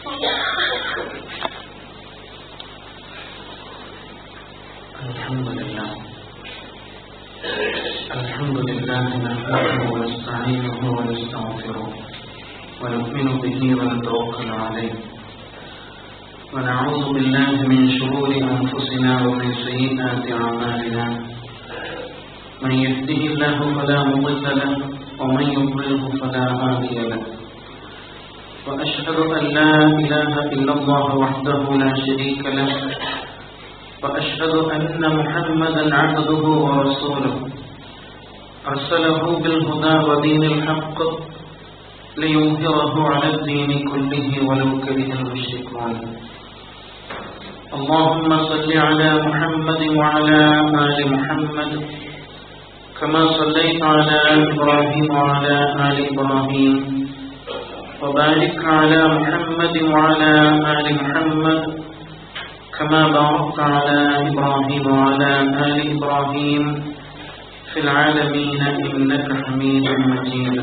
الحمد لله نحمده ونستعينه ونستغفره ونؤمن به ونتوكل عليه ونعوذ بالله من شرور أنفسنا ومن سيئات أعمالنا من يهده الله فلا مضل له ومن يضلله فلا هادي له وأشهد أن لا إله إلا الله وحده لا شريك له وأشهد أن محمدا عبده ورسوله أرسله بالهدى ودين الحق ليظهره على الدين كله ولو كره المشركون اللهم صل على محمد وعلى آل محمد كما صليت على إبراهيم وعلى آل إبراهيم وبارك على محمد وعلى آل محمد كما باركت على إبراهيم وعلى آل إبراهيم في العالمين إنك حميد مجيد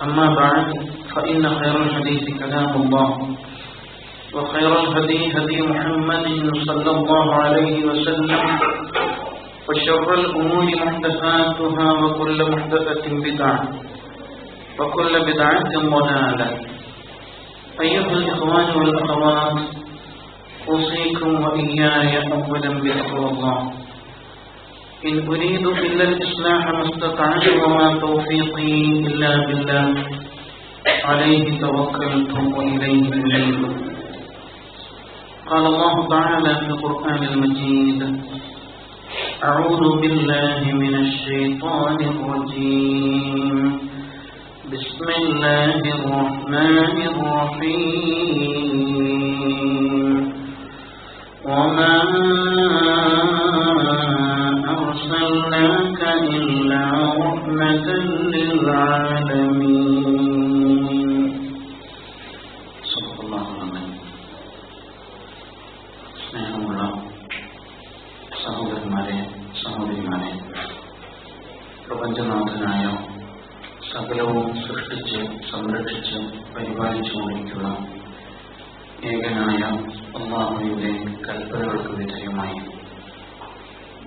أما بعد فإن خير الحديث كلام الله وخير الهدي هدي محمد صلى الله عليه وسلم وشر الأمور محدثاتها وكل محدثة بدعة وكل بدعة ضلالة أيها الإخوان والأخوات أوصيكم وإياي أولا بتقوى الله إن أريد إلا الإصلاح ما استطعت وما توفيقي إلا بالله عليه توكلت وإليه أنيب قال الله تعالى في القرآن المجيد أعوذ بالله من الشيطان الرجيم بسم الله الرحمن الرحيم وما أرسلناك إلا رحمة للعالمين صدق الله العظيم. സ്നേഹമുള്ള സഹോദരന്മാരെ സഹോദരിമാരെ, പ്രപഞ്ചനാഥനായ സകലവും സൃഷ്ടിച്ച് സംരക്ഷിച്ച് പരിപാലിച്ചുകൊണ്ടിരിക്കുന്ന ഏകനായ അല്ലാഹുവിന്റെ കൽപ്പനകൾക്ക് വിധേയമായി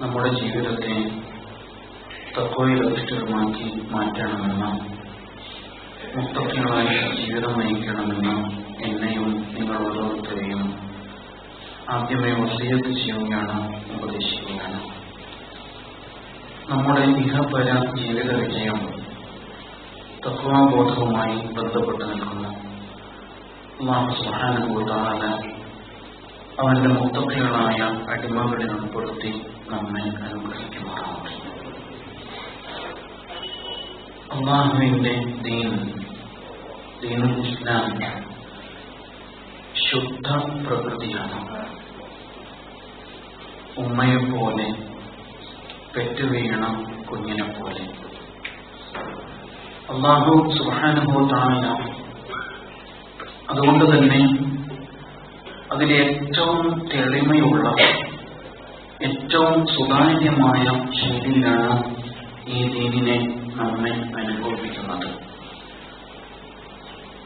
നമ്മുടെ ജീവിതത്തെ തഖ്വയിൽ അധിഷ്ഠിതമാക്കി മാറ്റണമെന്ന്, മുത്തഖികളായി ജീവിതം നയിക്കണമെന്ന് എന്നെയും നിങ്ങൾ ഓരോരുത്തരെയും ആദ്യമേ വസിയത്ത് ചെയ്യുകയാണ്, ഉപദേശിക്കുകയാണ്. നമ്മുടെ ഇഹപര ജീവിത വിജയം തഖ്വാബോധവുമായി ബന്ധപ്പെട്ട് നിൽക്കുന്നു. അല്ലാഹു സുബ്ഹാനഹു വ തആല അവന്റെ മുത്തഖികളായ അടിമകളിൽ ഉൾപ്പെടുത്തി നമ്മെ അനുഗ്രഹിക്കുമാറാവട്ടെ. അല്ലാഹുവിന്റെ ദീനുൽ ഇസ്ലാം ശുദ്ധ പ്രകൃതിയാണ്. ഉമ്മയെപ്പോലെ പെറ്റുവീണ കുഞ്ഞിനെ പോലെ അല്ലാഹു സുബ്ഹാനഹു വ തആല അതുകൊണ്ട് തന്നെ അതിലെ ഏറ്റവും തെളിമയുള്ള, ഏറ്റവും സുതാര്യമായ ശൈലിയിലാണ് ഈ ദീനിനെ നമ്മെ അനുഭവിക്കുന്നത്.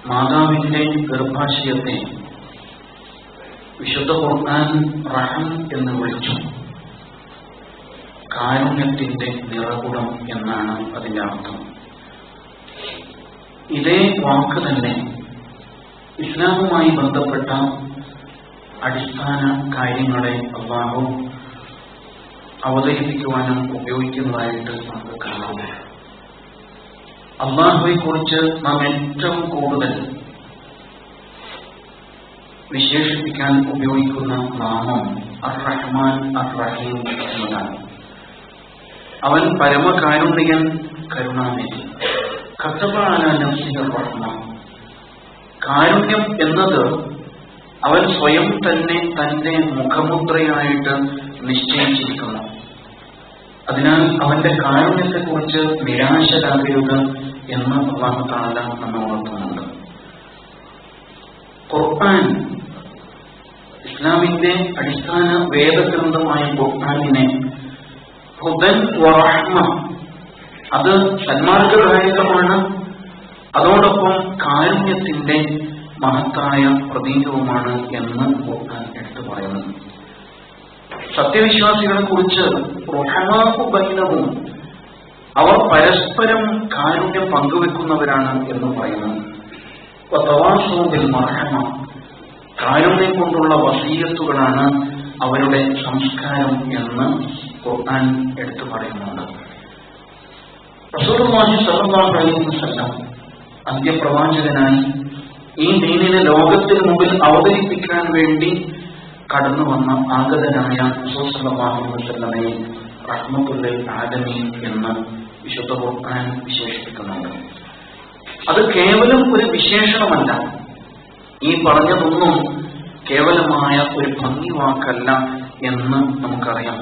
മാതാവിന്റെ ഗർഭാശയത്തെ വിശുദ്ധ ഖുർആൻ റഹം എന്ന് വിളിച്ചു. കാരുണ്യത്തിന്റെ നിറകുടം എന്നാണ് അതിന്റെ അർത്ഥം. ഇതേ വാക്ക് തന്നെ ഇസ്ലാമുമായി ബന്ധപ്പെട്ട അടിസ്ഥാന കാര്യങ്ങളെ അല്ലാഹു അവതരിപ്പിക്കുവാനും ഉപയോഗിക്കുന്നതായിട്ട് നമുക്ക് കാണാം. അല്ലാഹുവെ കുറിച്ച് നാം ഏറ്റവും കൂടുതൽ വിശേഷിപ്പിക്കാൻ ഉപയോഗിക്കുന്ന നാമം അർ-റഹ്മാൻ അർ-റഹീം എന്നതാണ്. അവൻ പരമകാരുണ്യൻ, കരുണാനിധി. ഖതബ അലാ നഫ്സിഹി റഹ്മ. കാരുണ്യം എന്നത് അവൻ സ്വയം തന്നെ തന്റെ മുഖമുദ്രയായിട്ട് നിശ്ചയിച്ചിരിക്കുന്നു. അതിനാൽ അവന്റെ കാരുണ്യത്തെക്കുറിച്ച് നിരാശരാകരുത് എന്ന് അല്ലാഹു തആല നമ്മെ ഉണർത്തുന്നുണ്ട്. ഖുർആൻ, ഇസ്ലാമിന്റെ അടിസ്ഥാന വേദഗ്രന്ഥമായ ഖുർആനിനെ ഹുദൻ വറഹ്മ, അത് സന്മാർഗദായകമാണ്, അതോടൊപ്പം കാരുണ്യത്തിന്റെ മഹത്തായ പ്രതീകവുമാണ് എന്ന് ഖുർആൻ എടുത്തു പറയുന്നു. സത്യവിശ്വാസികളെ കുറിച്ച് റഹമാഉ ബൈനഹും, അവർ പരസ്പരം കാരുണ്യം പങ്കുവെക്കുന്നവരാണ് എന്ന് പറയുന്നു. വതവാസൗ ബിൽ മർഹമ, കാരുണ്യം കൊണ്ടുള്ള വസീയത്തുകളാണ് അവരുടെ സംസ്കാരം എന്ന് ഖുർആൻ എടുത്തു പറയുന്നുണ്ട്. റസൂലുള്ളാഹി സ്വല്ലല്ലാഹു അലൈഹി വസല്ലം അന്ത്യപ്രവാചകനായി ഈ ദീനിനെ ലോകത്തിന് മുമ്പിൽ അവതരിപ്പിക്കാൻ വേണ്ടി കടന്നു വന്ന ആഗതനായ റസൂൽ സ്വല്ലല്ലാഹു അലൈഹി വസല്ലമയെ റഹ്മത്തുൽ ലിൽ ആലമീൻ എന്ന് വിശുദ്ധ ഖുർആൻ വിശേഷിപ്പിക്കുന്നുണ്ട്. അത് കേവലം ഒരു വിശേഷണമല്ല. ഈ പറഞ്ഞതൊന്നും കേവലമായ ഒരു ഭംഗി വാക്കല്ല എന്ന് നമുക്കറിയാം.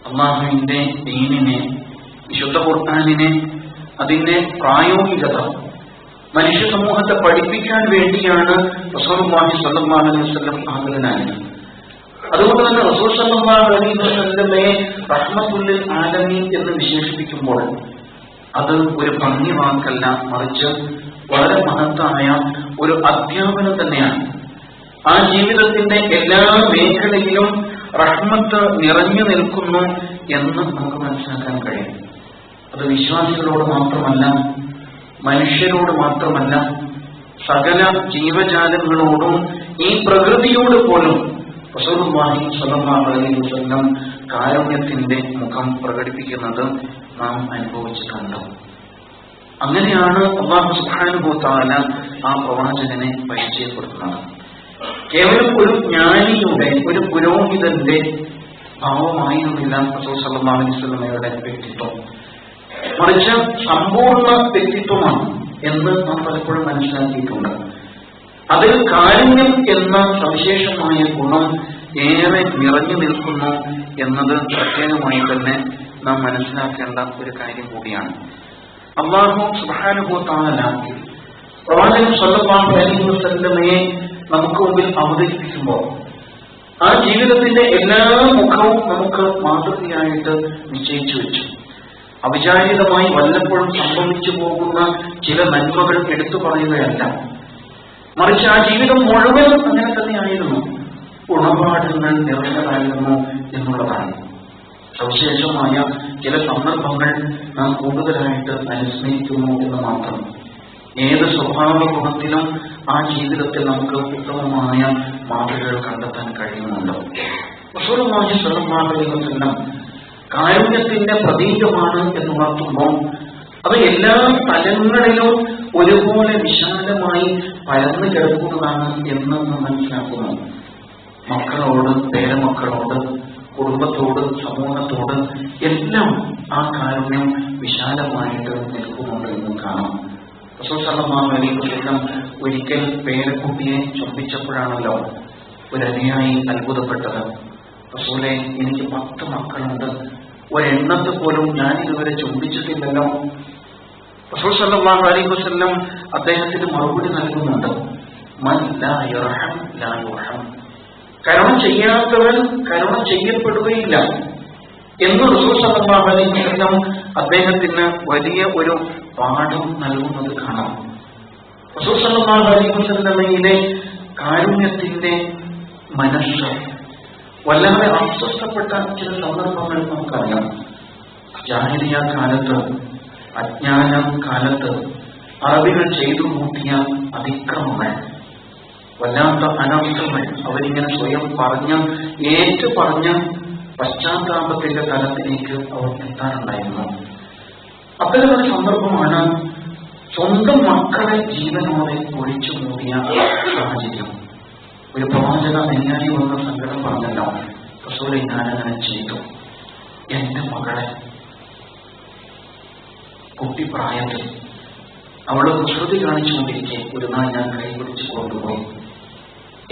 അല്ലാഹുവിന്റെ ദീനിനെ, വിശുദ്ധ ഖുർആനിനെ, അതിന്റെ പ്രായോഗികത മനുഷ്യ സമൂഹത്തെ പഠിപ്പിക്കാൻ വേണ്ടിയാണ് റസൂലുള്ളാഹി സ്വല്ലല്ലാഹു അലൈഹി വസല്ലം ആഗതനായത്. അതുകൊണ്ട് തന്നെ റസൂൽ സ്വല്ലല്ലാഹു അലൈഹി വസല്ലമയെ റഹ്മത്തുൽ ലിൽ ആലമീൻ എന്ന് വിശേഷിപ്പിക്കുമ്പോൾ അത് ഒരു ഭംഗി വാക്കല്ല, മറിച്ച് വളരെ മഹത്തായ ഒരു അധ്യാപനം തന്നെയാണ്. ആ ജീവിതത്തിന്റെ എല്ലാ മേഖലയിലും റഹ്മത്ത് നിറഞ്ഞു നിൽക്കുന്നു എന്ന് നമുക്ക് മനസ്സിലാക്കാൻ കഴിയും. അത് വിശ്വാസികളോട് മാത്രമല്ല, മനുഷ്യരോട് മാത്രമല്ല, സകല ജീവജാലങ്ങളോടും ഈ പ്രകൃതിയോട് പോലും റസൂലുള്ളാഹി സ്വല്ലല്ലാഹു അലൈഹി വസല്ലം കാരുണ്യത്തിന്റെ മുഖം പ്രകടിപ്പിക്കുന്നത് നാം അനുഭവിച്ചിട്ടുണ്ട്. അങ്ങനെയാണ് അല്ലാഹു സുബ്ഹാനഹു വ തആല ആ പ്രവാചകനെ പരിചയപ്പെടുത്തുന്നത്. കേവലം ഒരു ജ്ഞാനിയുടെ, ഒരു പുരോഹിതന്റെ ഭാവമായിരുന്നില്ല റസൂൽ സ്വല്ലല്ലാഹു അലൈഹി വസല്ലമയുടെ വ്യക്തിത്വം, മറിച്ച് സമ്പൂർണ്ണ വ്യക്തിത്വമാണ് എന്ന് നാം പലപ്പോഴും മനസ്സിലാക്കിയിട്ടുണ്ട്. അതിൽ കാരുണ്യം എന്ന സവിശേഷമായ ഗുണം ഏറെ നിറഞ്ഞു നിൽക്കുന്നു എന്നത് പ്രത്യേകമായി തന്നെ നാം മനസ്സിലാക്കേണ്ട ഒരു കാര്യം കൂടിയാണ്. അല്ലാഹു സുബ്ഹാനഹു വ തആല പ്രവാചകൻ സ്വല്ലല്ലാഹു അലൈഹി വസല്ലമയെ നമുക്ക് മുമ്പിൽ അവതരിപ്പിക്കുമ്പോൾ ആ ജീവിതത്തിന്റെ എല്ലാ മുഖവും നമുക്ക് മാതൃകയായിട്ട് നിശ്ചയിച്ചു വെച്ചു. അവിചാരിതമായി വല്ലപ്പോഴും സംഭവിച്ചു പോകുന്ന ചില നന്മകൾ എടുത്തു പറയുകയല്ല, മറിച്ച് ആ ജീവിതം മുഴുവൻ അങ്ങനെ തന്നെയായിരുന്നു, ഗുണപാഠങ്ങൾ നിറഞ്ഞതായിരുന്നു എന്നുള്ളതാണ്. സവിശേഷമായ ചില സന്ദർഭങ്ങൾ നാം കൂടുതലായിട്ട് അനുസ്മരിക്കുന്നു എന്ന് മാത്രം. ഏത് സ്വഭാവ ഗുണത്തിലും ആ ജീവിതത്തിൽ നമുക്ക് ഉത്തമമായ മാതൃകകൾ കണ്ടെത്താൻ കഴിയുന്നുണ്ട്. റസൂലുള്ളാഹി സ്വല്ലല്ലാഹു അലൈഹി വസല്ലം കാരുണ്യത്തിന്റെ പ്രതീകമാണ് എന്ന് ഉണർത്തുമ്പോൾ അത് എല്ലാ തലങ്ങളിലും ഒരുപോലെ വിശാലമായി പരന്നു കിടക്കുന്നതാണ് എന്ന് നാം മനസ്സിലാക്കുന്നു. മക്കളോട്, പേരമക്കളോട്, കുടുംബത്തോട്, സമൂഹത്തോട് എല്ലാം ആ കാരുണ്യം വിശാലമായിട്ട് നിൽക്കുന്നുണ്ട് എന്ന് കാണാം. റസൂൽ സ്വല്ലല്ലാഹു അലൈഹി വസല്ലം ഒരിക്കൽ പേരക്കുട്ടിയെ ചുംബിച്ചപ്പോഴാണല്ലോ ഒരു അനുയായി അത്ഭുതപ്പെട്ടത്. റസൂലേ, എനിക്ക് 10 മക്കളുണ്ട്, ഒരെണ്ണത്തെ പോലും ഞാൻ ഇതുവരെ ചുംബിച്ചിട്ടില്ലല്ലോ. റസൂൽ സ്വല്ലല്ലാഹു അലൈഹി വസല്ലം അദ്ദേഹത്തിന് മറുപടി നൽകുന്നുണ്ട്, മൻ ലാ യർഹം ലാ യുർഹം, കരുണ ചെയ്യാത്തവൻ കരുണ ചെയ്യപ്പെടുകയില്ല എന്ന് റസൂൽ സ്വല്ലല്ലാഹു അലൈഹി വസല്ലം അദ്ദേഹത്തിന് വലിയ ഒരു പാഠം നൽകുന്നത് കാണാം. റസൂൽ സ്വല്ലല്ലാഹു അലൈഹി വസല്ലമയിലെ കാരുണ്യത്തിന്റെ മനസ്സ് വല്ലാതെ അസ്വസ്ഥപ്പെട്ട ചില സന്ദർഭങ്ങൾ നമുക്കറിയാം. ജാഹിലിയ കാലത്ത്, അജ്ഞാന കാലത്ത് അറബികൾ ചെയ്തു കൂട്ടിയ അതിക്രമങ്ങൾ, വല്ലാത്ത അനർത്ഥങ്ങൾ അവരിങ്ങനെ സ്വയം പറഞ്ഞ പശ്ചാത്താപത്തിന്റെ തലത്തിലേക്ക് അവർ എത്താറുണ്ടായിരുന്നു. അത്തരമൊരു സന്ദർഭമാണ് സ്വന്തം മക്കളെ ജീവനോടെ ഒഴിച്ചു മൂടിയ സാഹചര്യം. ഒരു പ്രവാചക നെഞ്ഞാലി വന്ന സങ്കടം പറഞ്ഞല്ലോ, റസൂലേ, ഞാനങ്ങനെ ചെയ്തു. എന്റെ മകളെ കുട്ടിപ്രായത്തിൽ അവള് കുസൃതി കാണിച്ചുകൊണ്ടിരിക്കെ ഒരു നാൾ ഞാൻ കൈപിടിച്ച് കൊണ്ടുപോയി.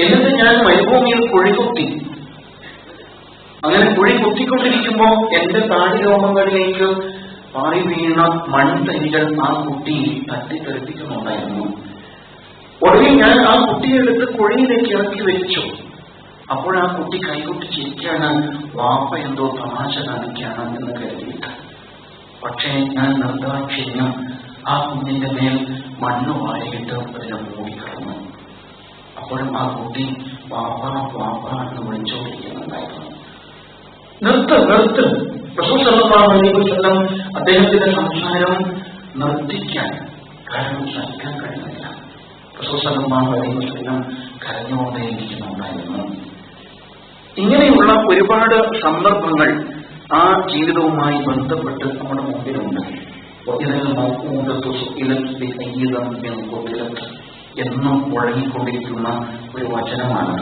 എന്നിട്ട് ഞാൻ മരുഭൂമിയിൽ കുഴി കുത്തി. അങ്ങനെ കുഴി കുത്തിക്കൊണ്ടിരിക്കുമ്പോ എന്റെ താടിരോമങ്ങളിലേക്ക് പാറി വീണ മൺതരികൾ ആ കുട്ടിയെ തട്ടിത്തെറിപ്പിക്കുന്നുണ്ടായിരുന്നു. ഒടുവിൽ ഞാൻ ആ കുട്ടിയെടുത്ത് കുഴിയിലേക്ക് ഇറക്കി വെച്ചു. അപ്പോൾ ആ കുട്ടി കൈകൊട്ടിച്ചിരിക്കാണ്, വാപ്പ എന്തോ തമാശ കാണിക്കാണ് എന്ന് കരുതിയിട്ട്. പക്ഷേ ഞാൻ നിർദാക്ഷിണ്യം ആ കുഞ്ഞിന്റെ മേൽ മണ്ണ് വാരിയിട്ട് അതിനെ മൂടിക്കളഞ്ഞു. അപ്പോഴും ആ കുട്ടി വാപ്പ വാപ്പ എന്ന് വിളിച്ചുകൊണ്ടിരിക്കുന്നുണ്ടായിരുന്നു. നിർത്ത് നിർത്ത്. റസൂൽ സല്ലല്ലാഹു അലൈഹി വസല്ലം അദ്ദേഹത്തിന്റെ സംസാരം നിർത്തിക്കാൻ, കാരണം സഹിക്കാൻ കഴിയുന്നില്ല. റസൂൽ സല്ലല്ലാഹു അലൈഹി വസല്ലം കരഞ്ഞുകൊണ്ടേയിരിക്കുന്നുണ്ടായിരുന്നു. ഇങ്ങനെയുള്ള ഒരുപാട് സന്ദർഭങ്ങൾ ആ ജീവിതവുമായി ബന്ധപ്പെട്ട് നമ്മുടെ മുമ്പിലുണ്ട്. എന്നും മുഴങ്ങിക്കൊണ്ടിരിക്കുന്ന ഒരു വചനമാണ്.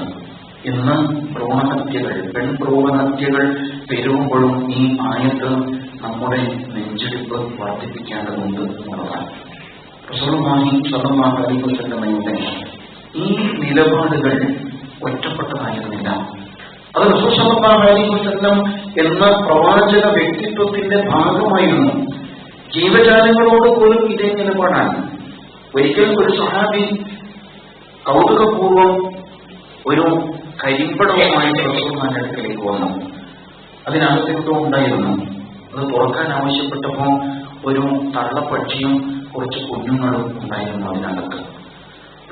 ഇന്ന് ഭ്രൂണഹത്യകൾ, പെൺഭ്രൂണഹത്യകൾ പെരുകുമ്പോഴും ഈ ആയത്ത് നമ്മുടെ നെഞ്ചെടുപ്പ് വർദ്ധിപ്പിക്കേണ്ടതുണ്ട് എന്നുള്ളതാണ്. റസൂലുള്ളാഹി സ്വല്ലല്ലാഹു അലൈഹി വസല്ലമയുടെ ഈ നിലപാടുകൾ ഒറ്റപ്പെട്ടതായിരുന്നില്ല. അത് റസൂൽ സ്വല്ലല്ലാഹു അലൈഹി വസല്ലം എന്ന പ്രവാചക വ്യക്തിത്വത്തിന്റെ ഭാഗമായിരുന്നു. ജീവജാലങ്ങളോട് പോലും ഇതേ നിലപാടാണ്. ഒരിക്കൽ ഒരു സഹാബി കൗതുകപൂർവം ഒരു കരിമ്പടവുമായി റസൂലുള്ളാഹിയുടെ അടുക്കലേക്ക് വന്നു. അതിനകത്തെന്തോ ഉണ്ടായിരുന്നു. അത് തുറക്കാൻ ആവശ്യപ്പെട്ടപ്പോൾ ഒരു തള്ളപ്പക്ഷിയും കുറച്ച് കുഞ്ഞുങ്ങളും ഉണ്ടായിരുന്നു അതിനകത്ത്.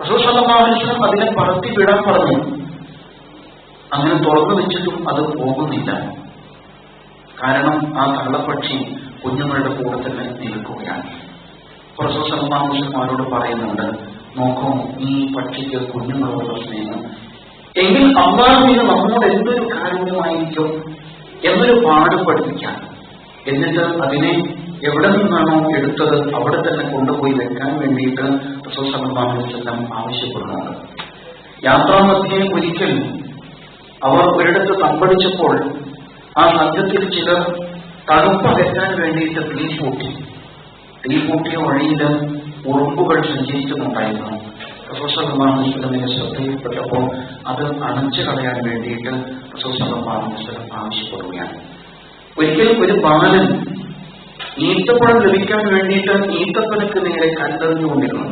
റസൂൽ സല്ലല്ലാഹു അലൈഹി വസല്ലം അതിനെ പറത്തി വിടാൻ പറഞ്ഞു. അങ്ങനെ തുറന്നു വെച്ചിട്ടും അത് പോകുന്നില്ല. കാരണം ആ തള്ളപ്പക്ഷി കുഞ്ഞുങ്ങളുടെ കൂടെ തന്നെ നിൽക്കുകയാണ്. റസൂൽ സല്ലല്ലാഹു അലൈഹി വസല്ലം അവരോട് പറയുന്നുണ്ട്, നോക്കൂ, ഈ പക്ഷിക്ക് കുഞ്ഞുങ്ങളോടുള്ള സ്നേഹം, എങ്കിൽ അല്ലാഹുവിന് നമ്മോട് എന്തൊരു കാരുണ്യമായിരിക്കും എന്നൊരു പാഠം പഠിപ്പിക്കാൻ. എന്നിട്ട് അതിനെ എവിടെ നിന്നാണോ എടുത്തത് അവിടെ തന്നെ കൊണ്ടുപോയി വെക്കാൻ വേണ്ടിയിട്ട് റസൂൽ സല്ലല്ലാഹു അലൈഹി വസല്ലം ആവശ്യപ്പെടുന്നുണ്ട്. യാത്രാമധ്യേ ഒരിക്കൽ അവർ ഒരിടത്ത് തമ്പടിച്ചപ്പോൾ ആ സംഘത്തിൽ ചിലർ തണുപ്പകറ്റാൻ വേണ്ടിയിട്ട് തീ പൂട്ടിയ വഴിയിൽ ഉറുമ്പുകൾ സഞ്ചരിക്കുന്നുണ്ടായിരുന്നു. റസൂൽ സല്ലല്ലാഹു അലൈഹി വസല്ലമിനെ ശ്രദ്ധയിൽപ്പെട്ടപ്പോൾ അത് അണച്ചു കളയാൻ വേണ്ടിയിട്ട് റസൂൽ സല്ലല്ലാഹു അലൈഹി വസല്ലം ആവശ്യപ്പെടുകയാണ്. ഒരിക്കൽ ഒരു ബാലൻ ഈത്തപ്പഴം ലഭിക്കാൻ വേണ്ടിയിട്ട് ഈത്തപ്പനക്ക് നേരെ കല്ലെറിഞ്ഞുകൊണ്ടിരുന്നു.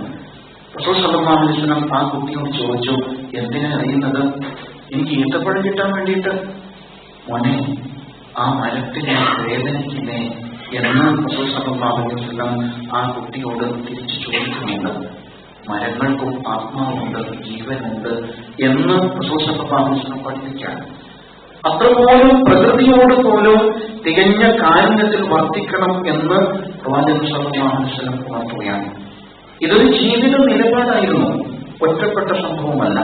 റസൂൽ സല്ലല്ലാഹു അലൈഹി വസല്ലം ആ കുട്ടിയോട് ചോദിച്ചു, എന്തിനാ അറിയുന്നത്? എനിക്ക് ഈത്തപ്പഴം കിട്ടാൻ വേണ്ടിയിട്ട്. മോനെ, ആ മരത്തിനെ വേദനിക്കില്ലേ എന്ന് റസൂൽ സല്ലല്ലാഹു അലൈഹി വസല്ലം ആ കുട്ടിയോട് തിരിച്ചു ചോദിക്കുന്നുണ്ട്. മരങ്ങൾക്കും ആത്മാവുണ്ട്, ജീവനുണ്ട് എന്ന് റസൂൽ സല്ലല്ലാഹു അലൈഹി വസല്ലം പഠിപ്പിക്കാൻ. അത്രപോലും പ്രകൃതിയോട് പോലും തികഞ്ഞ കാരുണ്യത്തിൽ വർത്തിക്കണം എന്ന് പ്രവാചകൻ സല്ലല്ലാഹു അലൈഹി വസല്ലം ഉണർത്തുകയാണ്. ഇതൊരു ജീവിത നിലപാടായിരുന്നു, ഒറ്റപ്പെട്ട സംഭവമല്ല.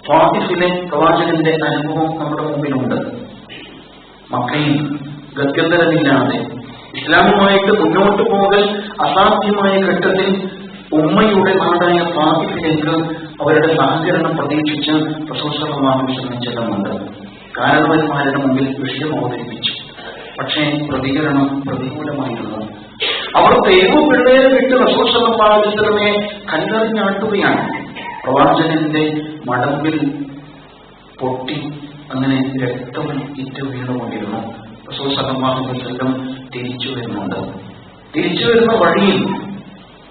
ത്വാഇഫിലെ പ്രവാചകന്റെ അനുഭവം നമ്മുടെ മുമ്പിലുണ്ട്. മക്കയിൽ ഗത്യന്തരമില്ലാതെ ഇസ്ലാമുമായിട്ട് മുന്നോട്ട് പോകൽ അസാധ്യമായ ഘട്ടത്തിൽ ഉമ്മയുടെ നാടായ ത്വാഇഫിലേക്ക് അവരുടെ സഹകരണം പ്രതീക്ഷിച്ച് റസൂൽ സല്ലല്ലാഹു അലൈഹി വസല്ലം ചെല്ലുന്നുണ്ട്. കാരണവന്മാരുടെ മുമ്പിൽ വിഷയം അവതരിപ്പിച്ചു. പക്ഷേ പ്രതികരണം പ്രതികൂലമായിരുന്നു. അവർ തെരുവ് പിള്ളേരെ വിട്ട് റസൂൽ സല്ലല്ലാഹു അലൈഹി വസല്ലമയെ കല്ലെറിഞ്ഞാട്ടുകയാണ്. പ്രവാചകന്റെ മടമ്പിൽ പൊട്ടി അങ്ങനെ രക്തം ഇറ്റ് വീണുകൊണ്ടിരുന്നു. റസൂൽ സല്ലല്ലാഹു അലൈഹി വസല്ലം തിരിച്ചു വരുന്ന വഴിയിൽ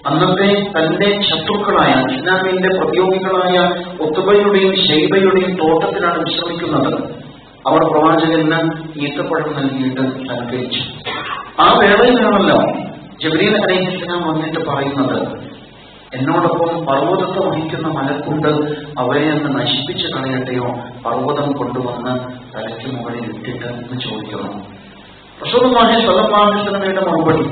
അന്നത്തെ തന്റെ ശത്രുക്കളായ ഇസ്ലാമിന്റെ പ്രതിയോഗികളായ ഉത്ബയുടെയും ശൈബയുടെയും തോട്ടത്തിലാണ് വിശ്രമിക്കുന്നത്. അവർ പ്രവാചകന് ഈത്തപ്പഴം നൽകിയിട്ട് സൽക്കരിച്ചു. ആ വേളയിലാണല്ലോ ജിബ്രീൽ അലൈഹിസ്സലാം വന്നിട്ട് പറയുന്നത്, എന്നോടൊപ്പം പർവ്വതത്തെ വഹിക്കുന്ന മലക്കുണ്ട്, അവരെ ഒന്ന് നശിപ്പിച്ചു കളയട്ടെയോ, പർവ്വതം കൊണ്ടുവന്ന് തലയ്ക്ക് മുകളിൽ ഇട്ടിട്ട് എന്ന് ചോദിക്കുന്നു. റസൂലുള്ളാഹി സ്വല്ലല്ലാഹു അലൈഹി വസല്ലമയുടെ മറുപടി,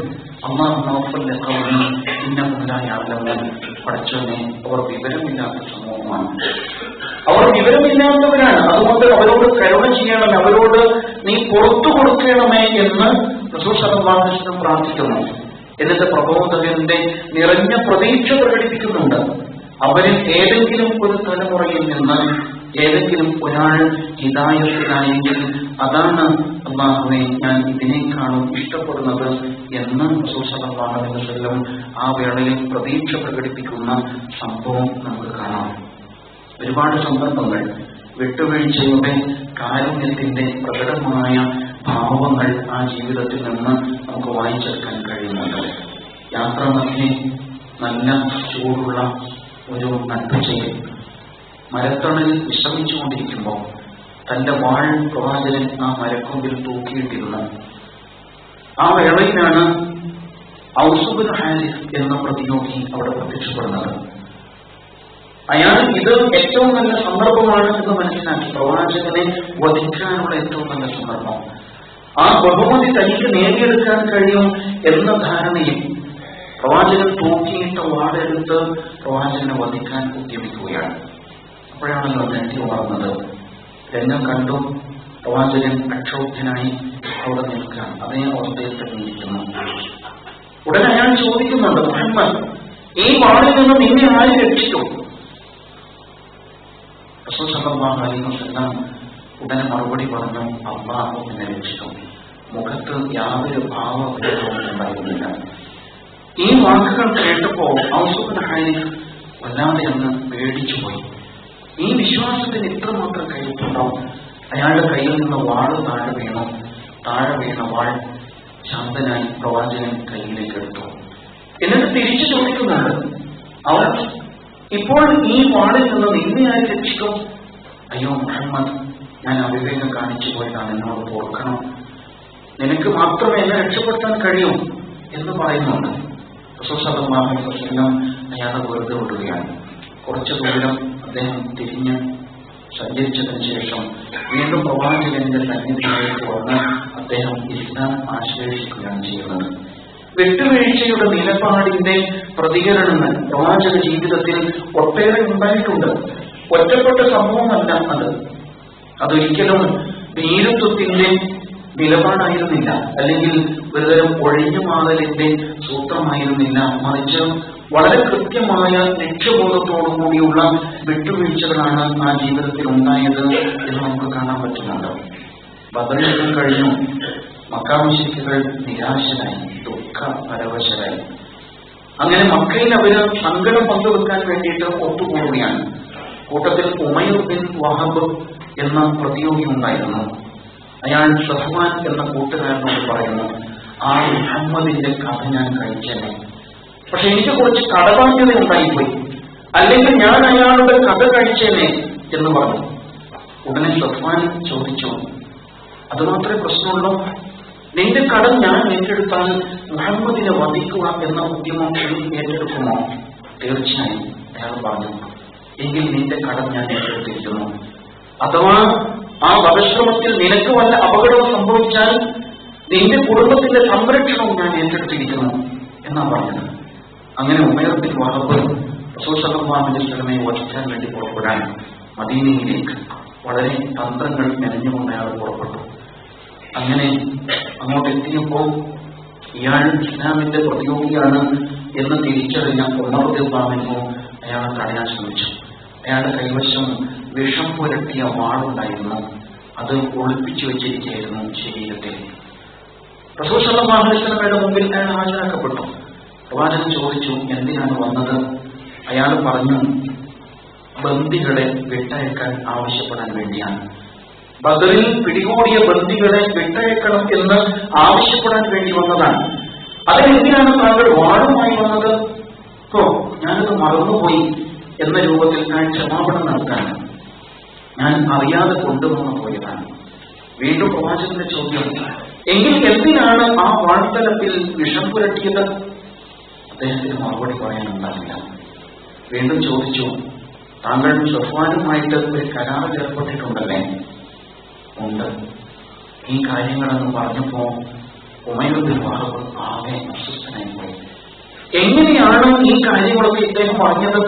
പഠിച്ചവനെ, അവർ വിവരമില്ലാത്ത സമൂഹമാണ്, അവർ വിവരമില്ലാത്തവരാണ്, അതുകൊണ്ട് അവരോട് കരുണ ചെയ്യണം, അവരോട് നീ പുറത്തു കൊടുക്കണമേ എന്ന് റസൂൽ സല്ലല്ലാഹു അലൈഹി വസല്ലം പ്രാർത്ഥിക്കുന്നു. എന്നിട്ട് പ്രബോധകന്റെ നിറഞ്ഞ പ്രതീക്ഷ പ്രകടിപ്പിക്കുന്നുണ്ട്. അവരിൽ ഏതെങ്കിലും ഒരു തലമുറയിൽ നിന്ന് ഏതെങ്കിലും ഒരാൾ ഹിദായത്തിലായെങ്കിൽ അതാണ് അല്ലാഹുവേ ഞാൻ ഇതിനേക്കാളും ഇഷ്ടപ്പെടുന്നത് എന്ന് റസൂൽ സല്ലല്ലാഹു അലൈഹി വസല്ലം ആ വേളയിൽ പ്രതീക്ഷ പ്രകടിപ്പിക്കുന്ന സംഭവം നമുക്ക് കാണാം. ഒരുപാട് സന്ദർഭങ്ങൾ വിട്ടുവീഴ്ചയുടെ കാരുണ്യത്തിന്റെ പ്രകടമായ ഭാവങ്ങൾ ആ ജീവിതത്തിൽ നിന്ന് നമുക്ക് വായിച്ചെടുക്കാൻ കഴിയുന്നുണ്ട്. യാത്രാമധ്യേ നല്ല ചൂടുള്ള ഒരു നട്ടുച്ചയിൽ മരത്തണലിൽ വിശ്രമിച്ചുകൊണ്ടിരിക്കുമ്പോൾ തന്റെ വാൾ പ്രവാചകൻ ആ മരക്കൊമ്പിൽ തൂക്കിയിട്ടിരുന്നു. ആ വേളയിലാണ് ഔസ് ഇബ്നു ഹാരിസ് എന്ന പ്രതിയോഗി അവിടെ പ്രത്യക്ഷപ്പെടുന്നത്. അയാൾ ഇത് ഏറ്റവും നല്ല സന്ദർഭമാണ് എന്ന് മനസ്സിലാക്കി. പ്രവാചകനെ വധിക്കാനുള്ള ഏറ്റവും നല്ല സന്ദർഭം, ആ ബഹുമതി തനിക്ക് നേടിയെടുക്കാൻ കഴിയും എന്ന ധാരണയിൽ പ്രവാചകൻ തൂക്കിയിട്ട വാളെടുത്ത് പ്രവാചകനെ വധിക്കാൻ ഉദ്യമിക്കുകയാണ്. അപ്പോഴാണല്ലോ ഞെട്ടി ഉണർന്നത്. രംഗം കണ്ടു, പ്രവാചകൻ അക്ഷോഭ്യനായി അവിടെ നിൽക്കുകയാണ്. അതേ അവസ്ഥയിൽ തെളിഞ്ഞിരിക്കുന്നു. ഉടനെ അയാൾ ചോദിക്കുന്നുണ്ട്, മുഹമ്മദ്, ഈ വാളിൽ നിന്ന് നിന്നെ ആര് രക്ഷിക്കും? റസൂൽ സല്ലല്ലാഹു അലൈഹി വസല്ലം ഉടനെ മറുപടി പറഞ്ഞു, അല്ലാഹു എന്നെ രക്ഷിക്കും. മുഖത്ത് യാതൊരു ഭാവഭേദവും ഉണ്ടായിരുന്നില്ല. ഈ വാക്കുകൾ കേട്ടപ്പോ ഔസ് ഇബ്നു ഹാരിസ് വല്ലാതെ അങ്ങ് പേടിച്ചുപോയി. ഈ വിശ്വാസത്തിന് ഇത്രമാത്രം കയ്യിട്ടുണ്ടോ? അയാളുടെ കയ്യിൽ നിന്ന് വാള് താഴെ വീണ വാൾ ശാന്തനായി പ്രവാചകൻ കയ്യിലേക്ക് എടുത്തു. എന്നിട്ട് തിരിച്ചു ചോദിക്കുന്നുണ്ട്, അവർ ഇപ്പോൾ ഈ വാളിൽ നിന്ന് നിന്നെയായി രക്ഷിക്കും? അയ്യോ മുഹമ്മദ്, ഞാൻ അവിവേകം കാണിച്ചു പോയതാണ്, എന്നോട് ഓർക്കണം. നിനക്ക് മാത്രമേ എന്നെ രക്ഷപ്പെടുത്താൻ കഴിയൂ എന്ന് പറയുന്നുണ്ട്. റസൂൽ സല്ലല്ലാഹു അലൈഹി വസല്ലം അയാളെ വെറുതെ വിടുകയാണ്. കുറച്ചു ദൂരം അദ്ദേഹം തിരിഞ്ഞ് സഞ്ചരിച്ചതിന് ശേഷം വീണ്ടും പ്രവാചകന്റെ സന്നിധിയിലേക്ക് വന്ന് അദ്ദേഹം ഇസ്ലാം ആശ്ലേഷിക്കുകയാണ് ചെയ്യുന്നത്. വിട്ടുവീഴ്ചയുടെ നിലപാടിന്റെ പ്രതികരണങ്ങൾ പ്രവാചക ജീവിതത്തിൽ ഒട്ടേറെ ഉണ്ടായിട്ടുണ്ട്. ഒറ്റപ്പെട്ട സംഭവമല്ല അത്. അതൊരിക്കലും ഭീരുത്വത്തിന്റെ നിലപാടായിരുന്നില്ല, അല്ലെങ്കിൽ ഒരുതരം ഒഴിഞ്ഞു മാറലിന്റെ സൂത്രമായിരുന്നില്ല. മറിച്ച് വളരെ കൃത്യമായ ലക്ഷ്യബോധത്തോടുകൂടിയുള്ള വിട്ടുവീഴ്ചകളാണ് ആ ജീവിതത്തിൽ ഉണ്ടായത് എന്ന് നമുക്ക് കാണാൻ പറ്റുന്നുണ്ട്. ബദർ യുദ്ധം കഴിഞ്ഞു. മക്ക മുശ്രിക്കുകൾ നിരാശരായി, ദുഃഖ പരവശരായി. അങ്ങനെ മക്കയിൽ അവര് സങ്കടം പങ്കുവെക്കാൻ വേണ്ടിയിട്ട് ഒത്തുകൂടുകയാണ്. കൂട്ടത്തിൽ ഉമയ്ർ ബിൻ വഹബ് എന്ന പ്രതിയോഗി ഉണ്ടായിരുന്നു. അയാൾ സഫ്വാൻ എന്ന കൂട്ടുകാരനോട് പറയുന്നു, ആ മുഹമ്മദിന്റെ കഥ ഞാൻ കഴിച്ചേനെ, പക്ഷെ എനിക്ക് കുറച്ച് കടബാധ്യത ഉണ്ടായിപ്പോയി, അല്ലെങ്കിൽ ഞാൻ അയാളുടെ കഥ കഴിച്ചേനെ എന്ന് പറഞ്ഞു. ഉടനെ സഫ്വാൻ ചോദിച്ചു, അതുമാത്രമേ പ്രശ്നമുള്ളൂ? നിന്റെ കടം ഞാൻ ഏറ്റെടുത്താൽ മുഹമ്മദിനെ വധിക്കുക എന്ന ഉദ്യമം ഏറ്റെടുക്കുമോ? തീർച്ചയായും അയാൾ പറഞ്ഞു, എങ്കിൽ നിന്റെ കടം ഞാൻ ഏറ്റെടുത്തിരിക്കുന്നു. അഥവാ ആ വധശ്രമത്തിൽ നിനക്ക് വല്ല അപകടവും സംഭവിച്ചാൽ നിന്റെ കുടുംബത്തിന്റെ സംരക്ഷണവും ഞാൻ ഏറ്റെടുത്തിരിക്കുന്നു എന്നാ പറഞ്ഞത്. അങ്ങനെ ഉമയ്ർ ബിൻ വഹബ് റസൂൽ സല്ലല്ലാഹു അലൈഹി വസല്ലമയെ വധിക്കാൻ വേണ്ടി പുറപ്പെടാൻ മദീനയിലേക്ക് വളരെ തന്ത്രങ്ങൾ മെനഞ്ഞുകൊണ്ട് അയാൾ പുറപ്പെട്ടു. അങ്ങനെ അങ്ങോട്ട് എത്തിയപ്പോൾ ഇയാൾ ഇസ്ലാമിന്റെ പ്രതിയോഗിയാണ് എന്ന് തിരിച്ചറിഞ്ഞ ഉമർ റളിയല്ലാഹു അൻഹു അയാളെ തടയാൻ ശ്രമിച്ചു. അയാളുടെ കൈവശം വിഷം പുരട്ടിയ വാളുണ്ടായിരുന്നു. അത് ഒളിപ്പിച്ചു വെച്ചിരിക്കുകയായിരുന്നു ശരീരത്തിൽ. റസൂൽ സല്ലല്ലാഹു അലൈഹി വസല്ലമയുടെ മുമ്പിൽ അയാൾ ഹാജരാക്കപ്പെട്ടു. പ്രവാചകൻ ചോദിച്ചു, എന്തിനാണ് വന്നത്? അയാൾ പറഞ്ഞു, ബന്ദികളെ വിട്ടയക്കാൻ ആവശ്യപ്പെടാൻ വേണ്ടിയാണ്. ബദറിൽ പിടികൂടിയ ബന്ദികളെ വിട്ടയക്കണം എന്ന് ആവശ്യപ്പെടാൻ വേണ്ടി വന്നതാണ്. അതിനെന്തിനാണ് താങ്കൾ വാളുമായി വന്നത്? ഞാനത് മറന്നുപോയി എന്ന രൂപത്തിൽ ഞാൻ ക്ഷമാപണം നടത്താൻ ഞാൻ അറിയാതെ കൊണ്ടുവന്നു പോയതാണ്. വീണ്ടും പ്രവാചകന്റെ ചോദ്യം, എങ്കിൽ എന്തിനാണ് ആ വാൾത്തലത്തിൽ വിഷം പുരട്ടിയത്? അദ്ദേഹത്തിന് മറുപടി പറയാനുണ്ടാവില്ല. വീണ്ടും ചോദിച്ചു, താങ്കൾ സഫ്വാനുമായിട്ട് ഒരു കരാറിൽ ഏർപ്പെട്ടിട്ടുണ്ടല്ലേ? ഉണ്ട്. ഈ കാര്യങ്ങളെന്ന് പറഞ്ഞപ്പോ ഉമയ്ർ ബിൻ വഹബ് ആകെ അസ്വസ്ഥനായി പോയി. എങ്ങനെയാണ് ഈ കാര്യങ്ങളൊക്കെ ഇദ്ദേഹം പറഞ്ഞത്?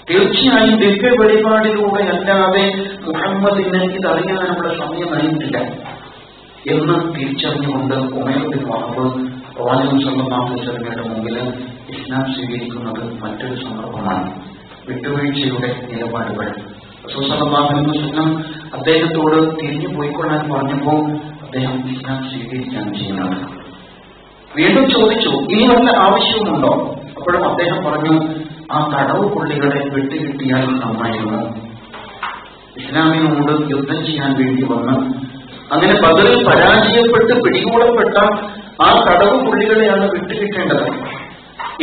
തീർച്ചയായും ദിവ്യ വെളിപാടിലൂടെ അല്ലാതെ മുഹമ്മദിന് ഇതറിയാനുള്ള സമയമായിട്ടില്ല എന്ന് തിരിച്ചറിഞ്ഞുകൊണ്ട് ഉമയ്ർ ബിൻ വഹബ് പ്രവാചകൻ സല്ലല്ലാഹു അലൈഹി വസല്ലമയുടെ മുമ്പിൽ ഇസ്ലാം സ്വീകരിക്കുന്നത് മറ്റൊരു സന്ദർഭമാണ്. വിട്ടുവീഴ്ചയുടെ നിലപാടുകൾ. റസൂൽ സല്ലല്ലാഹു അലൈഹി വസല്ലം അദ്ദേഹത്തോട് തിരിഞ്ഞു പോയിക്കൊള്ളാൻ പറഞ്ഞപ്പോൾ അദ്ദേഹം ഇസ്ലാം സ്വീകരിക്കുകയാണ് ചെയ്യുന്നത്. വീണ്ടും ചോദിച്ചു, ഇനി വല്ല ആവശ്യവുമുണ്ടോ? അപ്പോഴും അദ്ദേഹം പറഞ്ഞു, ആ തടവ് പുള്ളികളെ വിട്ടുകിട്ടിയാൽ നന്നായിരുന്നു. ഇസ്ലാമിനോട് യുദ്ധം ചെയ്യാൻ വേണ്ടി വന്ന് അങ്ങനെ ബദറിൽ പരാജയപ്പെട്ട് പിടികൂടപ്പെട്ട ആ തടവ് പുള്ളികളെയാണ് വിട്ടുകിട്ടേണ്ടത്.